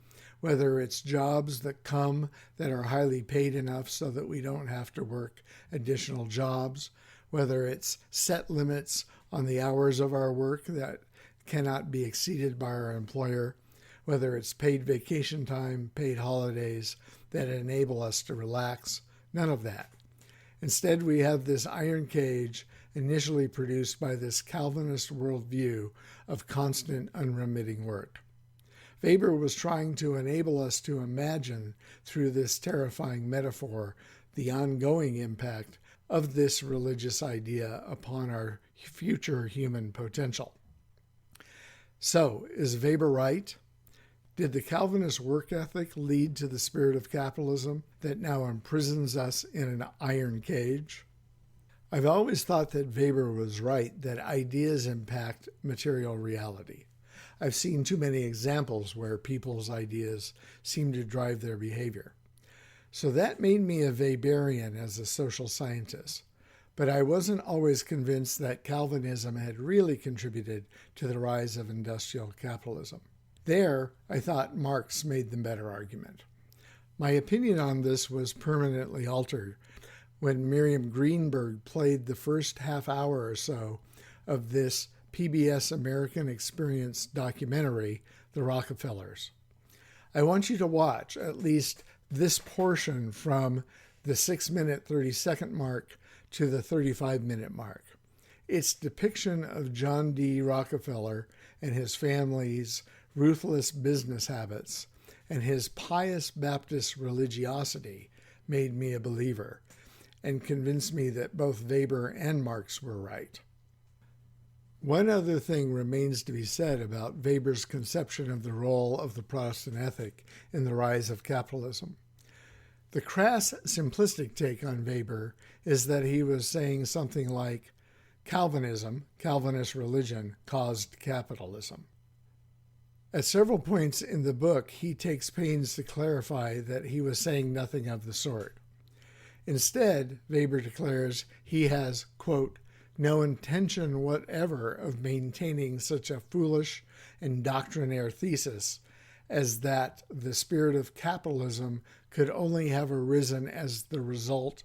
whether it's jobs that come that are highly paid enough so that we don't have to work additional jobs, whether it's set limits on the hours of our work that cannot be exceeded by our employer, whether it's paid vacation time, paid holidays that enable us to relax, none of that. Instead, we have this iron cage initially produced by this Calvinist worldview of constant, unremitting work. Weber was trying to enable us to imagine through this terrifying metaphor the ongoing impact of this religious idea upon our future human potential. So, is Weber right? Did the Calvinist work ethic lead to the spirit of capitalism that now imprisons us in an iron cage? I've always thought that Weber was right, that ideas impact material reality. I've seen too many examples where people's ideas seem to drive their behavior. So that made me a Weberian as a social scientist, but I wasn't always convinced that Calvinism had really contributed to the rise of industrial capitalism. There, I thought Marx made the better argument. My opinion on this was permanently altered when Miriam Greenberg played the first half hour or so of this PBS American Experience documentary, The Rockefellers. I want you to watch at least this portion from the 6-minute 30-second mark to the 35-minute mark. Its depiction of John D. Rockefeller and his family's ruthless business habits and his pious Baptist religiosity made me a believer and convinced me that both Weber and Marx were right. One other thing remains to be said about Weber's conception of the role of the Protestant ethic in the rise of capitalism. The crass, simplistic take on Weber is that he was saying something like, Calvinism, Calvinist religion, caused capitalism. At several points in the book, he takes pains to clarify that he was saying nothing of the sort. Instead, Weber declares he has, quote, no intention whatever of maintaining such a foolish and doctrinaire thesis as that the spirit of capitalism could only have arisen as the result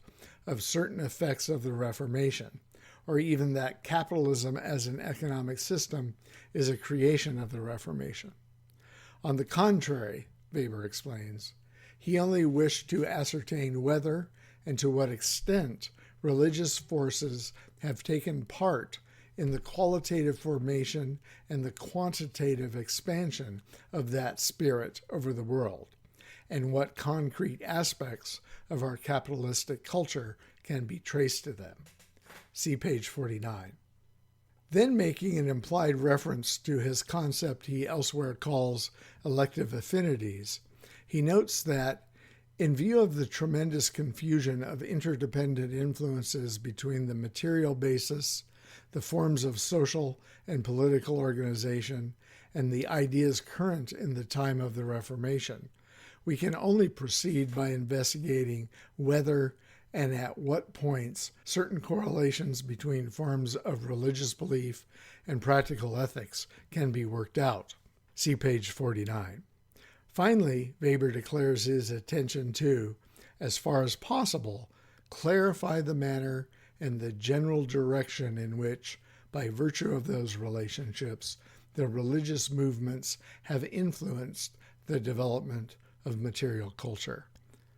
of certain effects of the Reformation, or even that capitalism as an economic system is a creation of the Reformation. On the contrary, Weber explains, he only wished to ascertain whether and to what extent religious forces have taken part in the qualitative formation and the quantitative expansion of that spirit over the world, and what concrete aspects of our capitalistic culture can be traced to them. See page 49. Then, making an implied reference to his concept he elsewhere calls elective affinities, he notes that, in view of the tremendous confusion of interdependent influences between the material basis, the forms of social and political organization, and the ideas current in the time of the Reformation, we can only proceed by investigating whether and at what points certain correlations between forms of religious belief and practical ethics can be worked out. See page 49. Finally, Weber declares his attention to, as far as possible, clarify the manner and the general direction in which, by virtue of those relationships, the religious movements have influenced the development of material culture.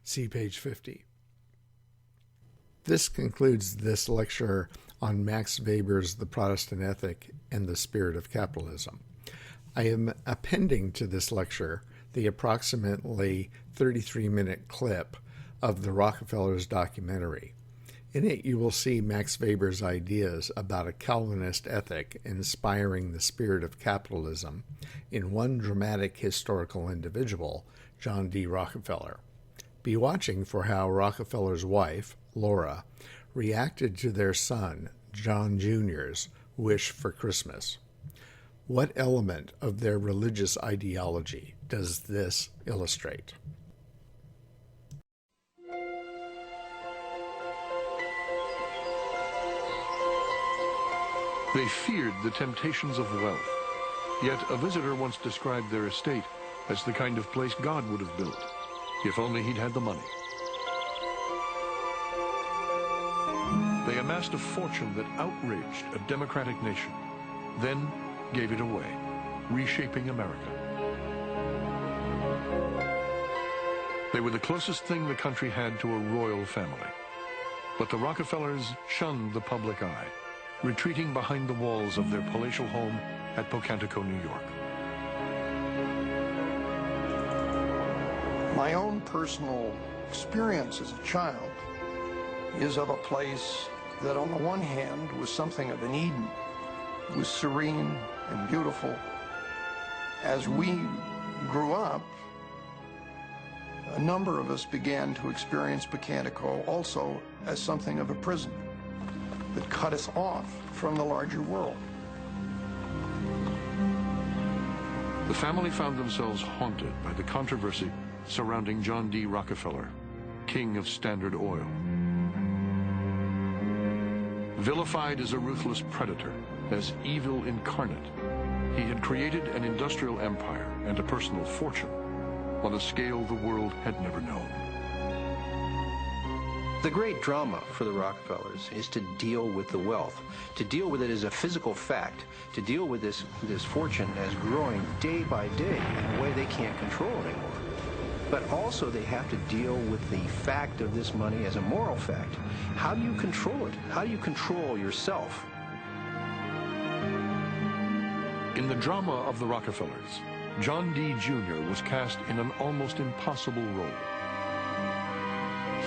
See page 50. This concludes this lecture on Max Weber's The Protestant Ethic and the Spirit of Capitalism. I am appending to this lecture the approximately 33-minute clip of the Rockefellers documentary. In it, you will see Max Weber's ideas about a Calvinist ethic inspiring the spirit of capitalism in one dramatic historical individual, John D. Rockefeller. Be watching for how Rockefeller's wife, Laura, reacted to their son, John Jr.'s wish for Christmas. What element of their religious ideology does this illustrate?
They feared the temptations of wealth. Yet a visitor once described their estate as the kind of place God would have built, if only he'd had the money. They amassed a fortune that outraged a democratic nation, then gave it away, reshaping America. They were the closest thing the country had to a royal family. But the Rockefellers shunned the public eye, retreating behind the walls of their palatial home at Pocantico, New York.
My own personal experience as a child is of a place that on the one hand was something of an Eden. It was serene and beautiful. As we grew up, a number of us began to experience Pocantico also as something of a prison that cut us off from the larger world.
The family found themselves haunted by the controversy surrounding John D. Rockefeller, king of Standard Oil. Vilified as a ruthless predator, as evil incarnate, he had created an industrial empire and a personal fortune on a scale the world had never known.
The great drama for the Rockefellers is to deal with the wealth, to deal with it as a physical fact, to deal with this fortune as growing day by day in a way they can't control anymore. But also they have to deal with the fact of this money as a moral fact. How do you control it? How do you control yourself?
In the drama of the Rockefellers, John D. Jr. was cast in an almost impossible role.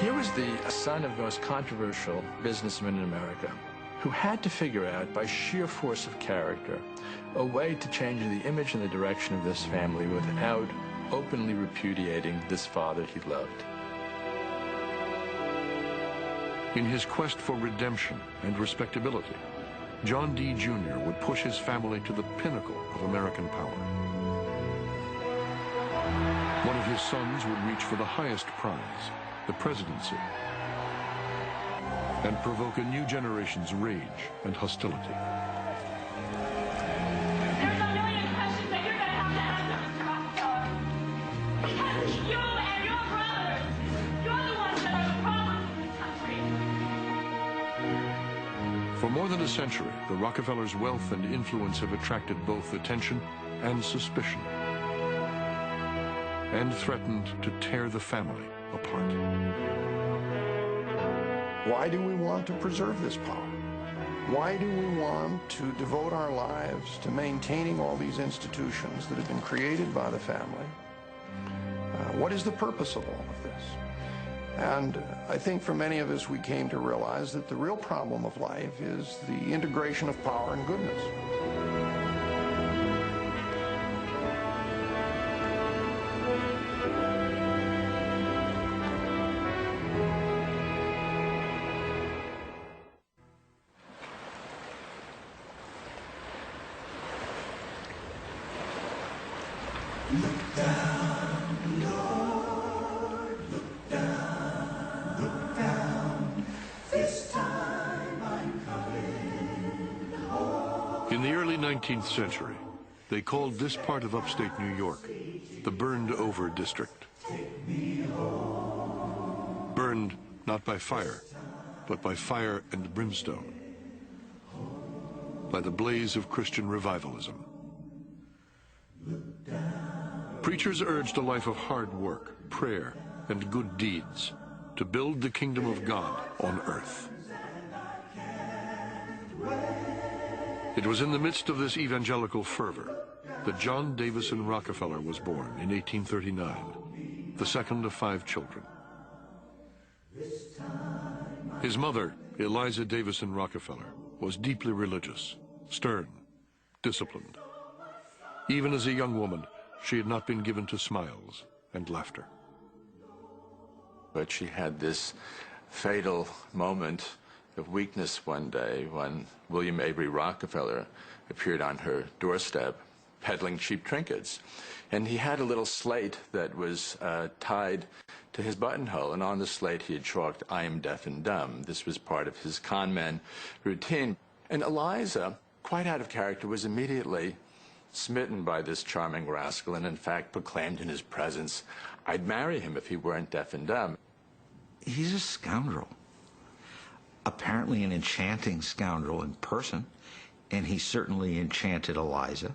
Here was the son of the most controversial businessman in America, who had to figure out, by sheer force of character, a way to change the image and the direction of this family without openly repudiating this father he loved.
In his quest for redemption and respectability, John D. Jr. would push his family to the pinnacle of American power. One of his sons would reach for the highest prize, the presidency, and provoke a new generation's rage and hostility.
There's a million questions that you're going to have to answer, Mr. Rockefeller. Because you and your brothers, you're the ones that are the problem in this country.
For more than a century, the Rockefellers' wealth and influence have attracted both attention and suspicion, and threatened to tear the family apart.
Why do we want to preserve this power? Why do we want to devote our lives to maintaining all these institutions that have been created by the family? What is the purpose of all of this? And I think for many of us, we came to realize that the real problem of life is the integration of power and goodness.
In the early 19th century, they called this part of upstate New York the burned-over district. Burned not by fire, but by fire and brimstone, by the blaze of Christian revivalism. Preachers urged a life of hard work, prayer, and good deeds to build the kingdom of God on earth. It was in the midst of this evangelical fervor that John Davison Rockefeller was born in 1839, the second of 5 children. His mother, Eliza Davison Rockefeller, was deeply religious, stern, disciplined. Even as a young woman, she had not been given to smiles and laughter.
But she had this fatal moment of weakness one day when William Avery Rockefeller appeared on her doorstep peddling cheap trinkets. And he had a little slate that was tied to his buttonhole, and on the slate he had chalked, "I am deaf and dumb." This was part of his con man routine. And Eliza, quite out of character, was immediately smitten by this charming rascal, and in fact proclaimed in his presence, "I'd marry him if he weren't deaf and dumb."
He's a scoundrel. Apparently an enchanting scoundrel in person, and he certainly enchanted Eliza,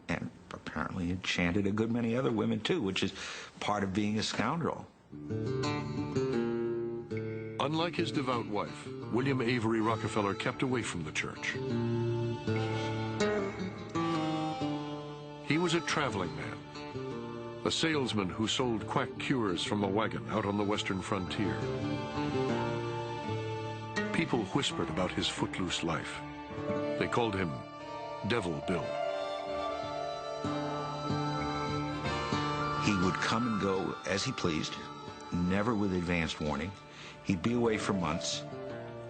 and apparently enchanted a good many other women too, which is part of being a scoundrel.
Unlike his devout wife, William Avery Rockefeller kept away from the church. He was a traveling man, a salesman who sold quack cures from a wagon out on the western frontier. People whispered about his footloose life. They called him Devil Bill.
He would come and go as he pleased, never with advanced warning. He'd be away for months.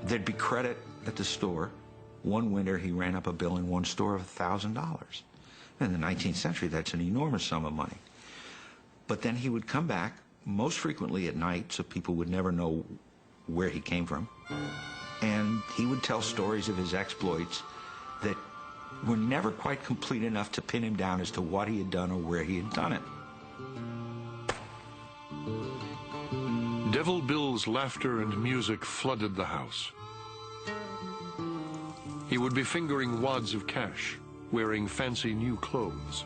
There'd be credit at the store. One winter, he ran up a bill in one store of $1,000. In the 19th century, that's an enormous sum of money. But then he would come back, most frequently at night, so people would never know where he came from. And he would tell stories of his exploits that were never quite complete enough to pin him down as to what he had done or where he had done it.
Devil Bill's laughter and music flooded the house. He would be fingering wads of cash, wearing fancy new clothes.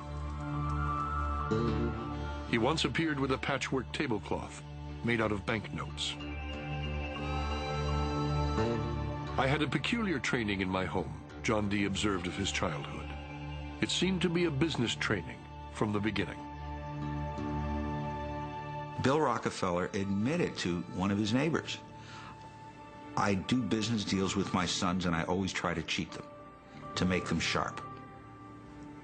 He once appeared with a patchwork tablecloth made out of banknotes. I had a peculiar training in my home, John Dee observed of his childhood. It seemed to be a business training from the beginning.
Bill Rockefeller admitted to one of his neighbors, "I do business deals with my sons and I always try to cheat them, to make them sharp."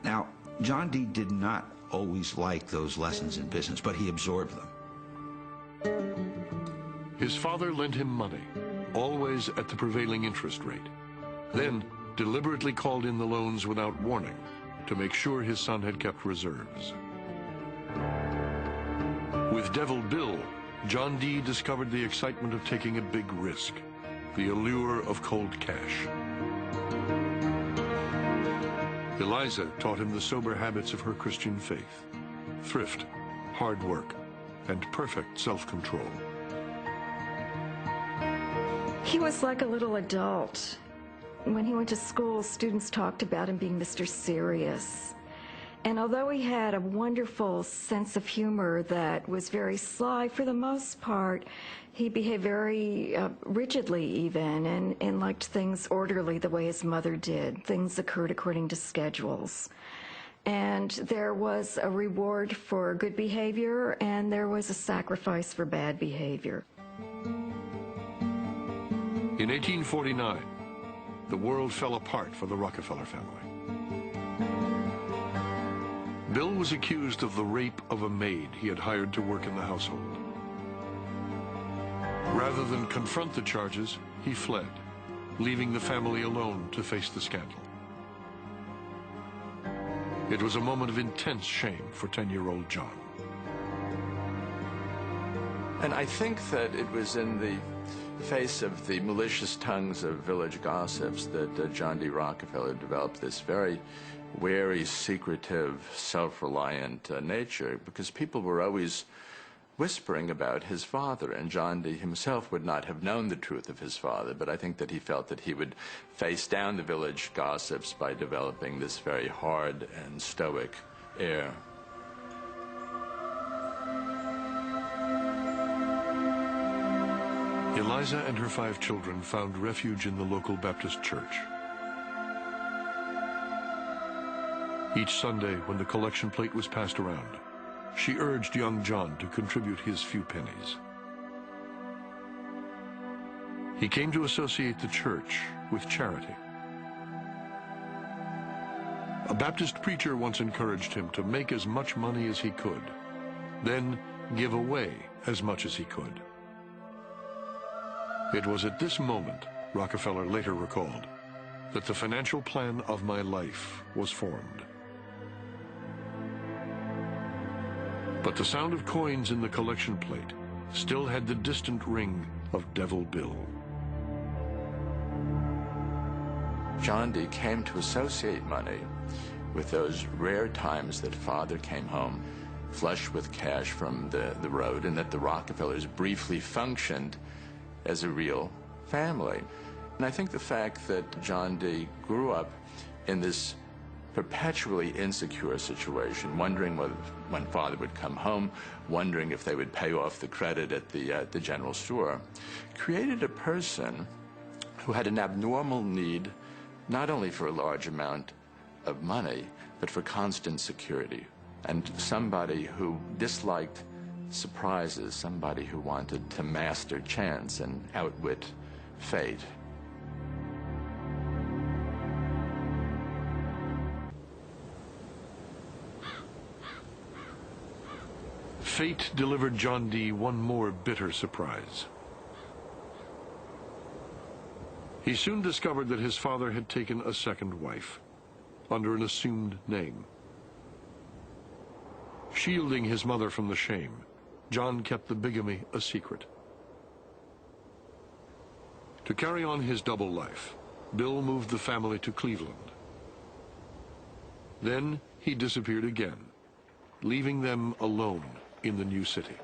Now, John Dee did not always like those lessons in business, but he absorbed them.
His father lent him money, always at the prevailing interest rate, then deliberately called in the loans without warning to make sure his son had kept reserves. With Devil Bill, John Dee discovered the excitement of taking a big risk, the allure of cold cash. Eliza taught him the sober habits of her Christian faith: thrift, hard work, and perfect self-control.
He was like a little adult. When he went to school, students talked about him being Mr. Serious. And although he had a wonderful sense of humor that was very sly, for the most part, he behaved very rigidly even, and liked things orderly the way his mother did. Things occurred according to schedules. And there was a reward for good behavior, and there was a sacrifice for bad behavior.
In 1849, the world fell apart for the Rockefeller family. Bill was accused of the rape of a maid he had hired to work in the household. Rather than confront the charges, he fled, leaving the family alone to face the scandal. It was a moment of intense shame for 10-year-old John.
And I think that it was in the face of the malicious tongues of village gossips that John D. Rockefeller developed this very wary, secretive, self-reliant nature, because people were always whispering about his father, and John D. himself would not have known the truth of his father, but I think that he felt that he would face down the village gossips by developing this very hard and stoic air.
Eliza and her 5 children found refuge in the local Baptist church. Each Sunday, when the collection plate was passed around, she urged young John to contribute his few pennies. He came to associate the church with charity. A Baptist preacher once encouraged him to make as much money as he could, then give away as much as he could. It was at this moment, Rockefeller later recalled, that the financial plan of my life was formed. But the sound of coins in the collection plate still had the distant ring of Devil Bill.
John D. came to associate money with those rare times that father came home flush with cash from the road, and that the Rockefellers briefly functioned as a real family. And I think the fact that John D. grew up in this perpetually insecure situation, wondering when father would come home, wondering if they would pay off the credit at the general store, created a person who had an abnormal need not only for a large amount of money, but for constant security, and somebody who disliked surprises, somebody who wanted to master chance and outwit fate.
Fate delivered John D. one more bitter surprise. He soon discovered that his father had taken a second wife, under an assumed name. Shielding his mother from the shame, John kept the bigamy a secret. To carry on his double life, Bill moved the family to Cleveland. Then he disappeared again, leaving them alone in the new city.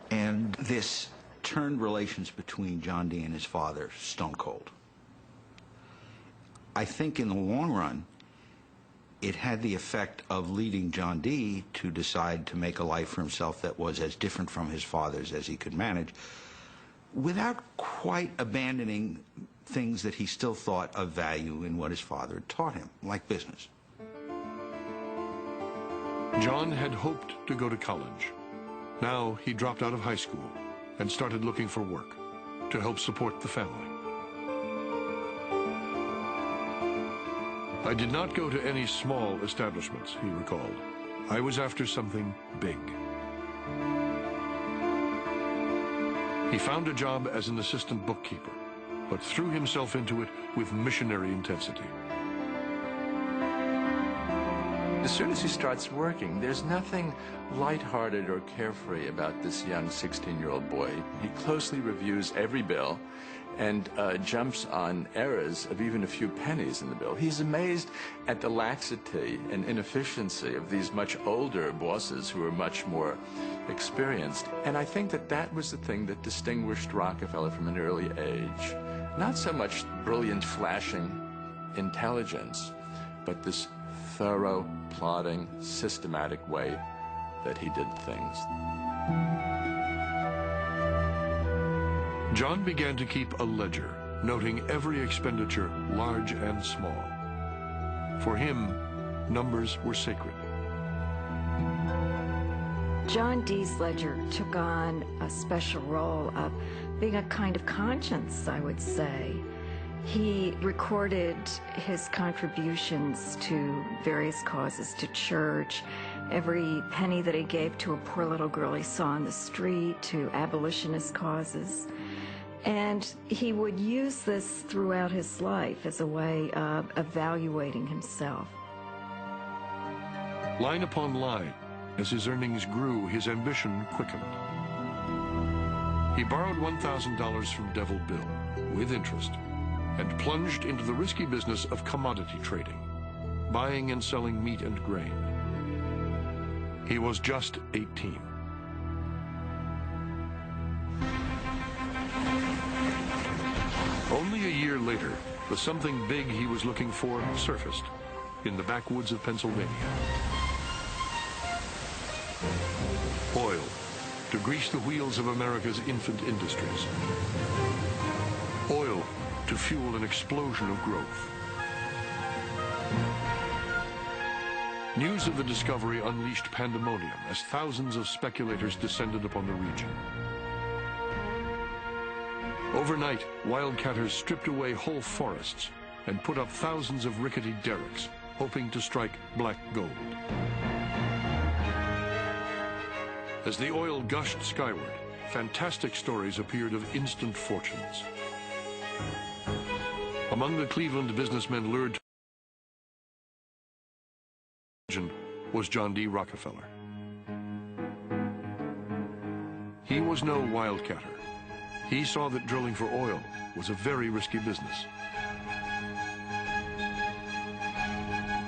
And this turned relations between John D. and his father stone cold. I think in the long run, it had the effect of leading John D. to decide to make a life for himself that was as different from his father's as he could manage, without quite abandoning things that he still thought of value in what his father had taught him, like business.
John had hoped to go to college. Now he dropped out of high school and started looking for work to help support the family. I did not go to any small establishments, he recalled. I was after something big. He found a job as an assistant bookkeeper, but threw himself into it with missionary intensity.
As soon as he starts working, there's nothing lighthearted or carefree about this young 16-year-old boy. He closely reviews every bill and jumps on errors of even a few pennies in the bill. He's amazed at the laxity and inefficiency of these much older bosses who are much more experienced. And I think that that was the thing that distinguished Rockefeller from an early age. Not so much brilliant, flashing intelligence, but this thorough, plodding, systematic way that he did things.
John began to keep a ledger, noting every expenditure, large and small. For him, numbers were sacred.
John D's ledger took on a special role of being a kind of conscience, I would say. He recorded his contributions to various causes, to church, every penny that he gave to a poor little girl he saw on the street, to abolitionist causes. And he would use this throughout his life as a way of evaluating himself.
Line upon line, as his earnings grew, his ambition quickened. He borrowed $1,000 from Devil Bill, with interest, and plunged into the risky business of commodity trading, buying and selling meat and grain. He was just 18. Only a year later, the something big he was looking for surfaced in the backwoods of Pennsylvania. Oil, to grease the wheels of America's infant industries. Oil, to fuel an explosion of growth. News of the discovery unleashed pandemonium as thousands of speculators descended upon the region. Overnight, wildcatters stripped away whole forests and put up thousands of rickety derricks, hoping to strike black gold. As the oil gushed skyward, fantastic stories appeared of instant fortunes. Among the Cleveland businessmen lured to was John D. Rockefeller. He was no wildcatter. He saw that drilling for oil was a very risky business.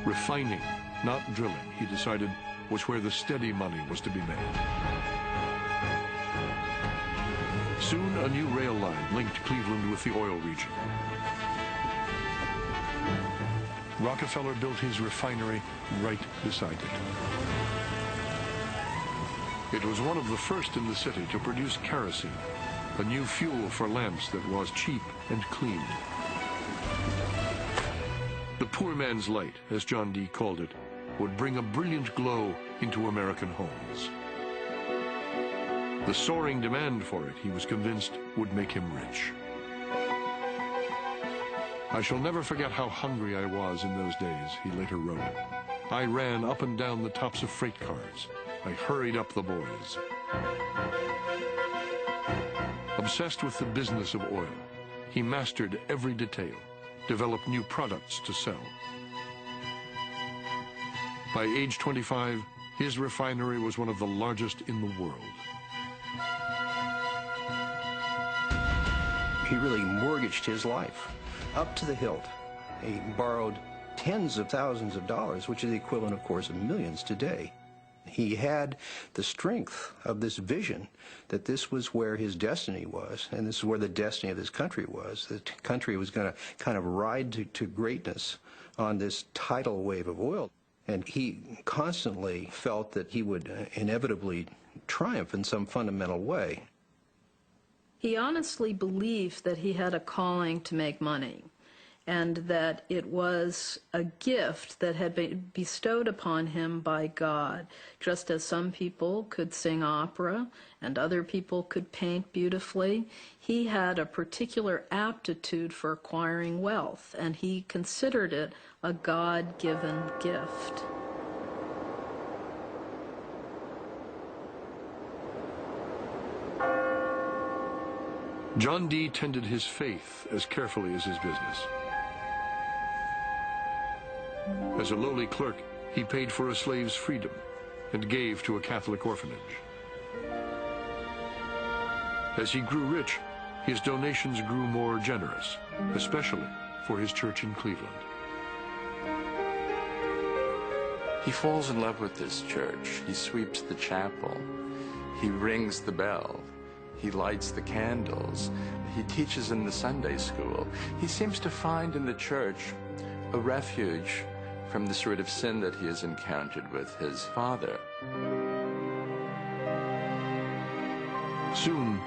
Refining, not drilling, he decided, was where the steady money was to be made. Soon, a new rail line linked Cleveland with the oil region. Rockefeller built his refinery right beside it. It was one of the first in the city to produce kerosene, a new fuel for lamps that was cheap and clean. The poor man's light, as John Dee called it, would bring a brilliant glow into American homes. The soaring demand for it, he was convinced, would make him rich. I shall never forget how hungry I was in those days, he later wrote. I ran up and down the tops of freight cars. I hurried up the boys. Obsessed with the business of oil, he mastered every detail, developed new products to sell. By age 25, his refinery was one of the largest in the world.
He really mortgaged his life up to the hilt. He borrowed tens of thousands of dollars, which is the equivalent, of course, of millions today. He had the strength of this vision that this was where his destiny was, and this is where the destiny of this country was. The country was going to kind of ride to greatness on this tidal wave of oil. And he constantly felt that he would inevitably triumph in some fundamental way.
He honestly believed that he had a calling to make money, and that it was a gift that had been bestowed upon him by God. Just as some people could sing opera and other people could paint beautifully, he had a particular aptitude for acquiring wealth, and he considered it a God-given gift.
John Dee tended his faith as carefully as his business. As a lowly clerk, he paid for a slave's freedom and gave to a Catholic orphanage. As he grew rich, his donations grew more generous, especially for his church in Cleveland.
He falls in love with this church. He sweeps the chapel. He rings the bell. He lights the candles. He teaches in the Sunday school. He seems to find in the church a refuge from the sort of sin that he has encountered with his father.
Soon,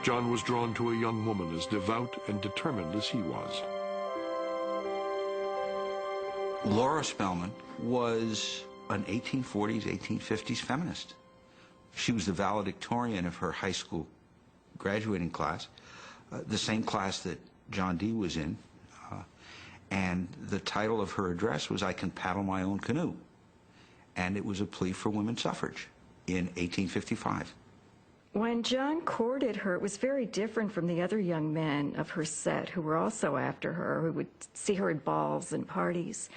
John was drawn to a young woman as devout and determined as he was.
Laura Spellman was an 1840s, 1850s feminist. She was the valedictorian of her high school graduating class, the same class that John Dee was in, and the title of her address was "I Can Paddle My Own Canoe," and it was a plea for women's suffrage in 1855.
When John courted her, it was very different from the other young men of her set who were also after her, who would see her at balls and parties.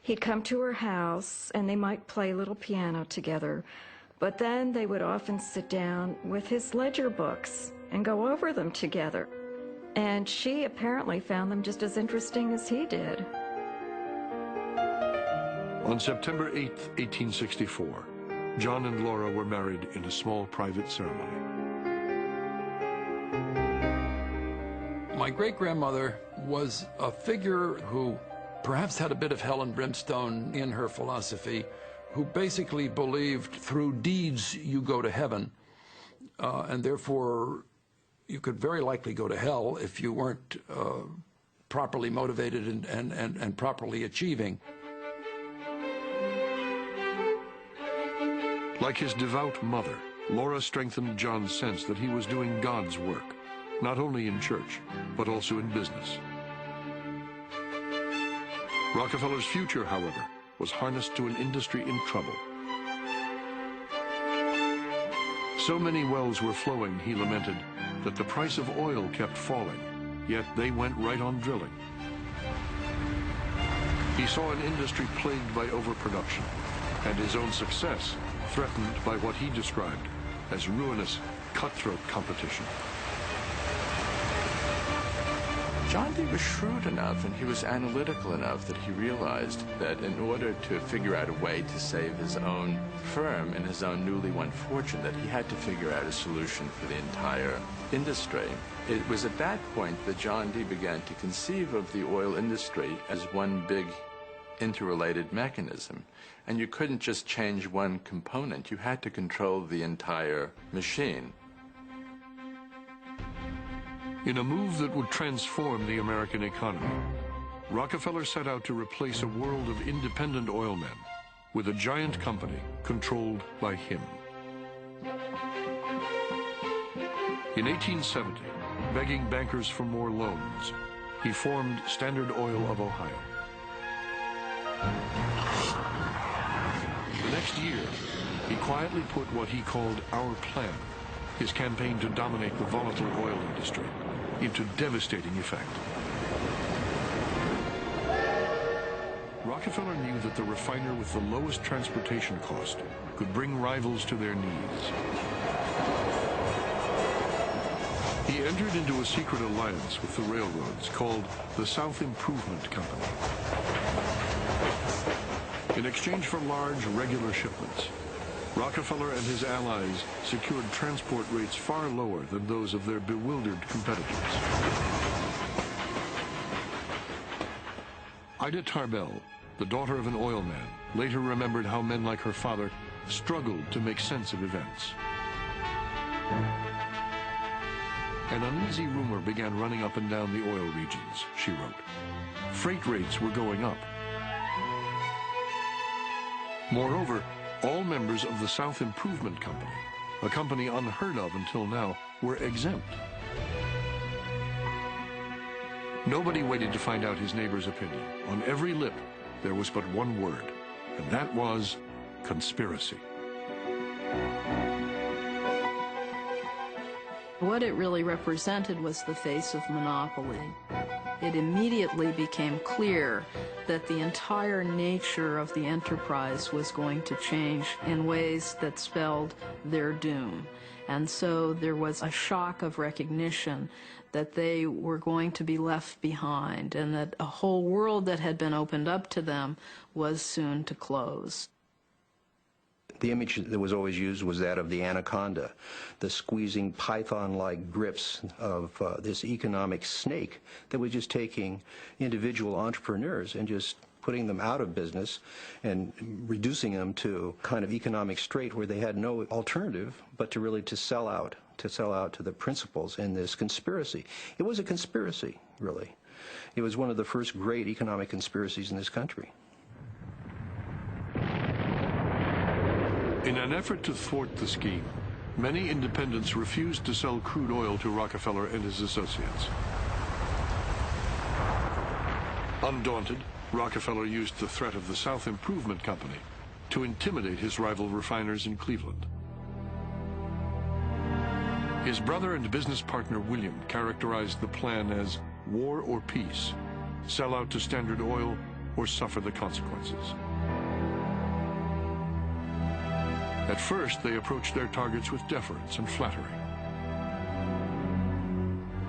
He'd come to her house, and they might play a little piano together, but then they would often sit down with his ledger books and go over them together. And she apparently found them just as interesting as he did.
On September 8, 1864, John and Laura were married in a small private ceremony.
My great-grandmother was a figure who perhaps had a bit of hell and brimstone in her philosophy, who basically believed through deeds you go to heaven, and therefore you could very likely go to hell if you weren't properly motivated and properly achieving.
Like his devout mother, Laura strengthened John's sense that he was doing God's work, not only in church, but also in business. Rockefeller's future, however, was harnessed to an industry in trouble. So many wells were flowing, he lamented, that the price of oil kept falling, yet they went right on drilling. He saw an industry plagued by overproduction, and his own success threatened by what he described as ruinous, cutthroat competition.
John Dee was shrewd enough and he was analytical enough that he realized that in order to figure out a way to save his own firm and his own newly won fortune, that he had to figure out a solution for the entire industry. It was at that point that John Dee began to conceive of the oil industry as one big interrelated mechanism. And you couldn't just change one component. You had to control the entire machine.
In a move that would transform the American economy, Rockefeller set out to replace a world of independent oil men with a giant company controlled by him. In 1870, begging bankers for more loans, he formed Standard Oil of Ohio. The next year, he quietly put what he called Our Plan, his campaign to dominate the volatile oil industry, into devastating effect. Rockefeller knew that the refiner with the lowest transportation cost could bring rivals to their knees. He entered into a secret alliance with the railroads called the South Improvement Company. In exchange for large, regular shipments, Rockefeller and his allies secured transport rates far lower than those of their bewildered competitors. Ida Tarbell, the daughter of an oil man, later remembered how men like her father struggled to make sense of events. An uneasy rumor began running up and down the oil regions, she wrote. Freight rates were going up. Moreover, all members of the South Improvement Company, a company unheard of until now, were exempt. Nobody waited to find out his neighbor's opinion. On every lip, there was but one word, and that was conspiracy.
What it really represented was the face of monopoly. It immediately became clear that the entire nature of the enterprise was going to change in ways that spelled their doom. And so there was a shock of recognition that they were going to be left behind and that a whole world that had been opened up to them was soon to close.
The image that was always used was that of the anaconda, the squeezing python-like grips of this economic snake that was just taking individual entrepreneurs and just putting them out of business and reducing them to kind of economic strait where they had no alternative but to really sell out to the principals in this conspiracy. It was a conspiracy, really. It was one of the first great economic conspiracies in this country.
In an effort to thwart the scheme, many independents refused to sell crude oil to Rockefeller and his associates. Undaunted, Rockefeller used the threat of the South Improvement Company to intimidate his rival refiners in Cleveland. His brother and business partner William characterized the plan as war or peace, sell out to Standard Oil or suffer the consequences. At first, they approached their targets with deference and flattery.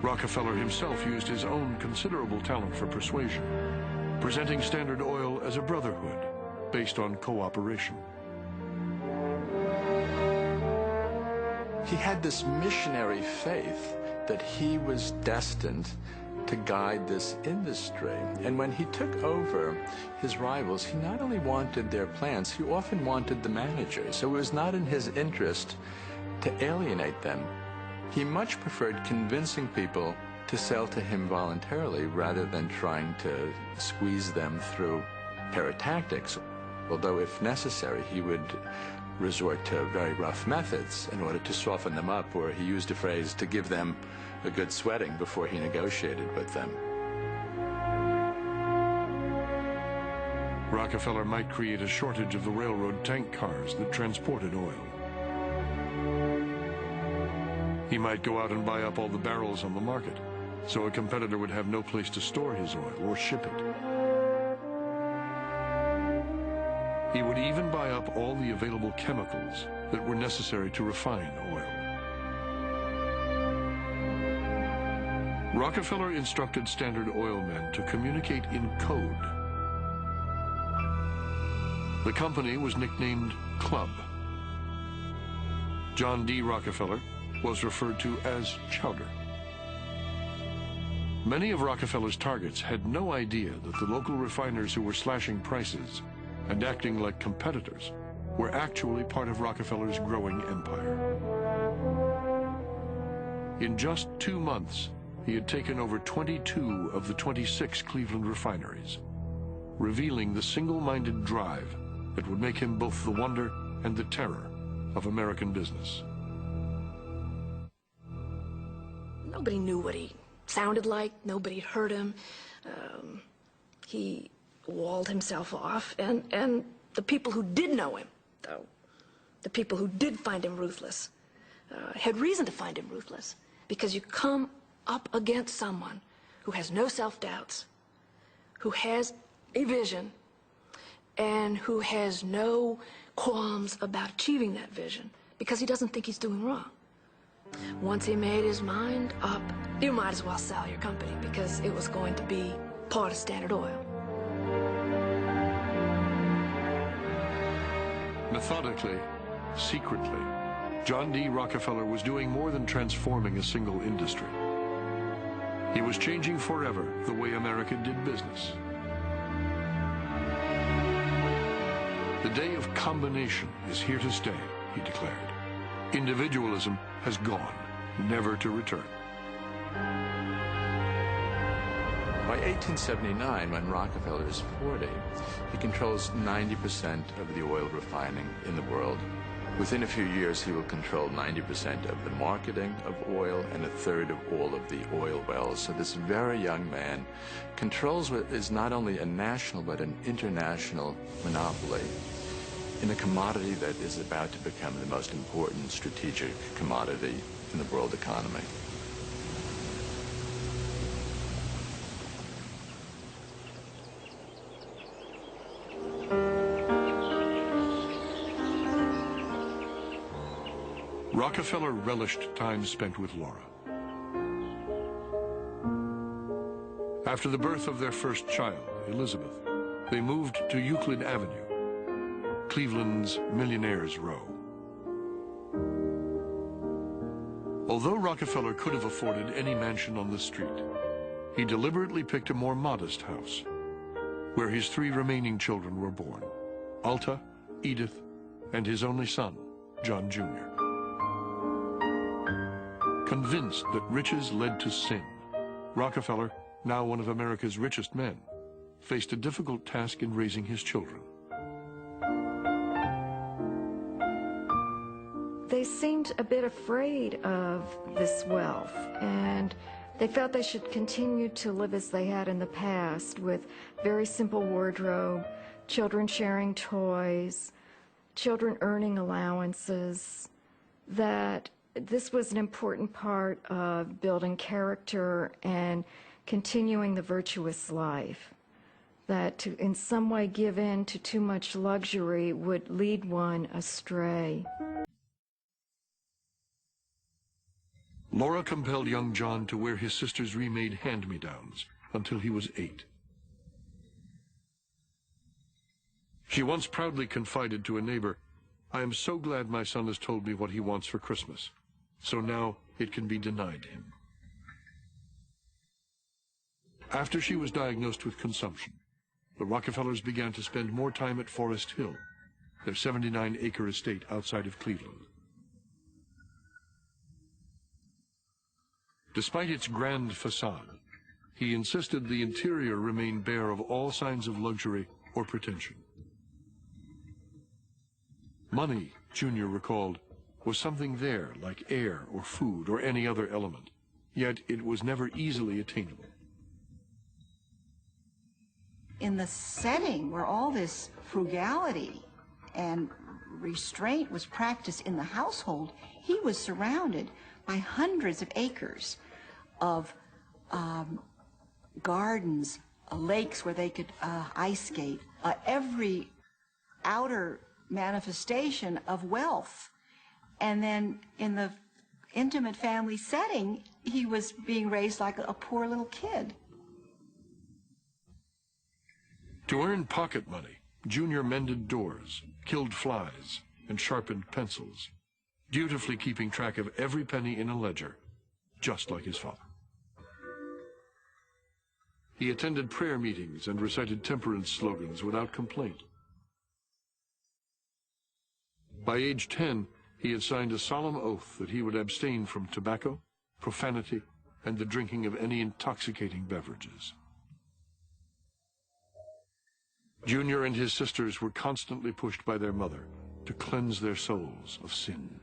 Rockefeller himself used his own considerable talent for persuasion, presenting Standard Oil as a brotherhood based on cooperation.
He had this missionary faith that he was destined to guide this industry. And when he took over his rivals, he not only wanted their plans, he often wanted the managers. So it was not in his interest to alienate them. He much preferred convincing people to sell to him voluntarily rather than trying to squeeze them through paratactics. Although if necessary, he would resort to very rough methods in order to soften them up, or he used a phrase to give them a good sweating before he negotiated with them.
Rockefeller might create a shortage of the railroad tank cars that transported oil. He might go out and buy up all the barrels on the market, so a competitor would have no place to store his oil or ship it. He would even buy up all the available chemicals that were necessary to refine oil. Rockefeller instructed Standard Oil men to communicate in code. The company was nicknamed Club. John D. Rockefeller was referred to as Chowder. Many of Rockefeller's targets had no idea that the local refiners who were slashing prices and acting like competitors were actually part of Rockefeller's growing empire. In just 2 months, he had taken over 22 of the 26 Cleveland refineries, revealing the single-minded drive that would make him both the wonder and the terror of American business.
Nobody knew what he sounded like. Nobody heard him. He walled himself off. And the people who did know him, though, the people who did find him ruthless, had reason to find him ruthless, because you come up against someone who has no self-doubts, who has a vision, and who has no qualms about achieving that vision, because he doesn't think he's doing wrong. Once he made his mind up, you might as well sell your company, because it was going to be part of Standard Oil.
Methodically, secretly, John D. Rockefeller was doing more than transforming a single industry. He was changing forever the way America did business. The day of combination is here to stay, he declared. Individualism has gone, never to return.
By 1879, when Rockefeller is 40, he controls 90% of the oil refining in the world. Within a few years, he will control 90% of the marketing of oil and 1/3 of all of the oil wells. So this very young man controls what is not only a national but an international monopoly in a commodity that is about to become the most important strategic commodity in the world economy.
Rockefeller relished time spent with Laura. After the birth of their first child, Elizabeth, they moved to Euclid Avenue, Cleveland's Millionaires' Row. Although Rockefeller could have afforded any mansion on the street, he deliberately picked a more modest house, where his 3 remaining children were born: Alta, Edith, and his only son, John Jr. Convinced that riches led to sin, Rockefeller, now one of America's richest men, faced a difficult task in raising his children.
They seemed a bit afraid of this wealth, and they felt they should continue to live as they had in the past, with very simple wardrobe, children sharing toys, children earning allowances, that this was an important part of building character and continuing the virtuous life, that to in some way give in to too much luxury would lead one astray.
Laura compelled young John to wear his sister's remade hand-me-downs until he was 8. She once proudly confided to a neighbor, "I am so glad my son has told me what he wants for Christmas, so now it can be denied him." After she was diagnosed with consumption, the Rockefellers began to spend more time at Forest Hill, their 79-acre estate outside of Cleveland. Despite its grand facade, he insisted the interior remain bare of all signs of luxury or pretension. Money, Junior recalled, was something there, like air or food or any other element, yet it was never easily attainable.
In the setting where all this frugality and restraint was practiced in the household, he was surrounded by hundreds of acres of gardens, lakes where they could ice skate, every outer manifestation of wealth. And then in the intimate family setting, he was being raised like a poor little kid.
To earn pocket money, Junior mended doors, killed flies, and sharpened pencils, dutifully keeping track of every penny in a ledger, just like his father. He attended prayer meetings and recited temperance slogans without complaint. By age 10, he had signed a solemn oath that he would abstain from tobacco, profanity, and the drinking of any intoxicating beverages. Junior and his sisters were constantly pushed by their mother to cleanse their souls of sin.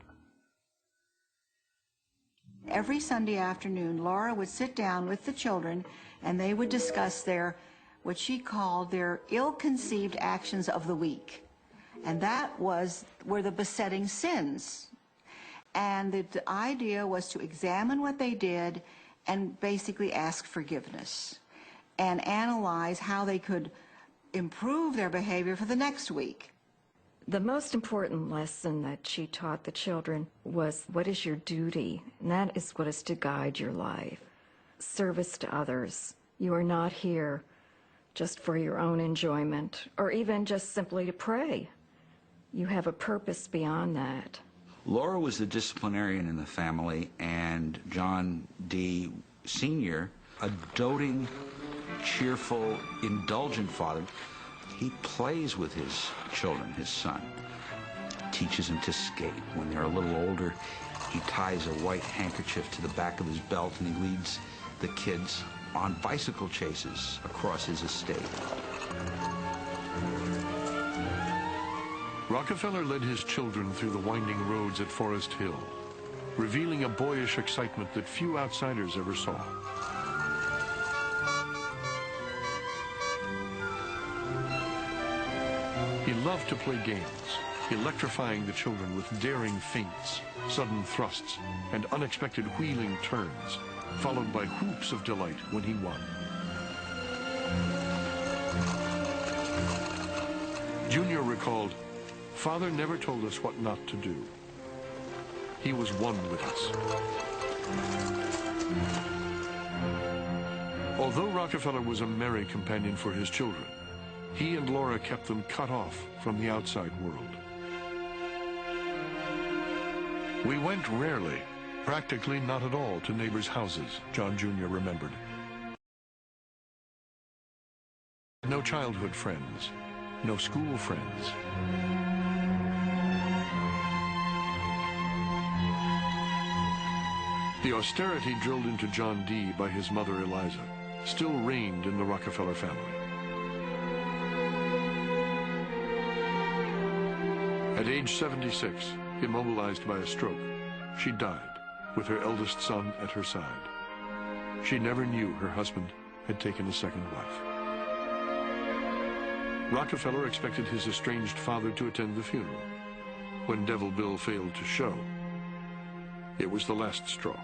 Every Sunday afternoon, Laura would sit down with the children and they would discuss what she called their ill-conceived actions of the week. And that were the besetting sins. And the idea was to examine what they did and basically ask forgiveness and analyze how they could improve their behavior for the next week.
The most important lesson that she taught the children was what is your duty, and that is what is to guide your life. Service to others. You are not here just for your own enjoyment or even just simply to pray. You have a purpose beyond that.
Laura was the disciplinarian in the family, and John D. Sr., a doting, cheerful, indulgent father. He plays with his children, his son, teaches them to skate. When they're a little older, he ties a white handkerchief to the back of his belt and he leads the kids on bicycle chases across his estate.
Rockefeller led his children through the winding roads at Forest Hill, revealing a boyish excitement that few outsiders ever saw. He loved to play games, electrifying the children with daring feints, sudden thrusts, and unexpected wheeling turns, followed by whoops of delight when he won. Junior recalled, "Father never told us what not to do. He was one with us." Although Rockefeller was a merry companion for his children, he and Laura kept them cut off from the outside world. "We went rarely, practically not at all, to neighbors' houses," John Jr. remembered. No childhood friends, no school friends. The austerity drilled into John D. by his mother Eliza still reigned in the Rockefeller family. At age 76, immobilized by a stroke, she died with her eldest son at her side. She never knew her husband had taken a second wife. Rockefeller expected his estranged father to attend the funeral. When Devil Bill failed to show, it was the last straw.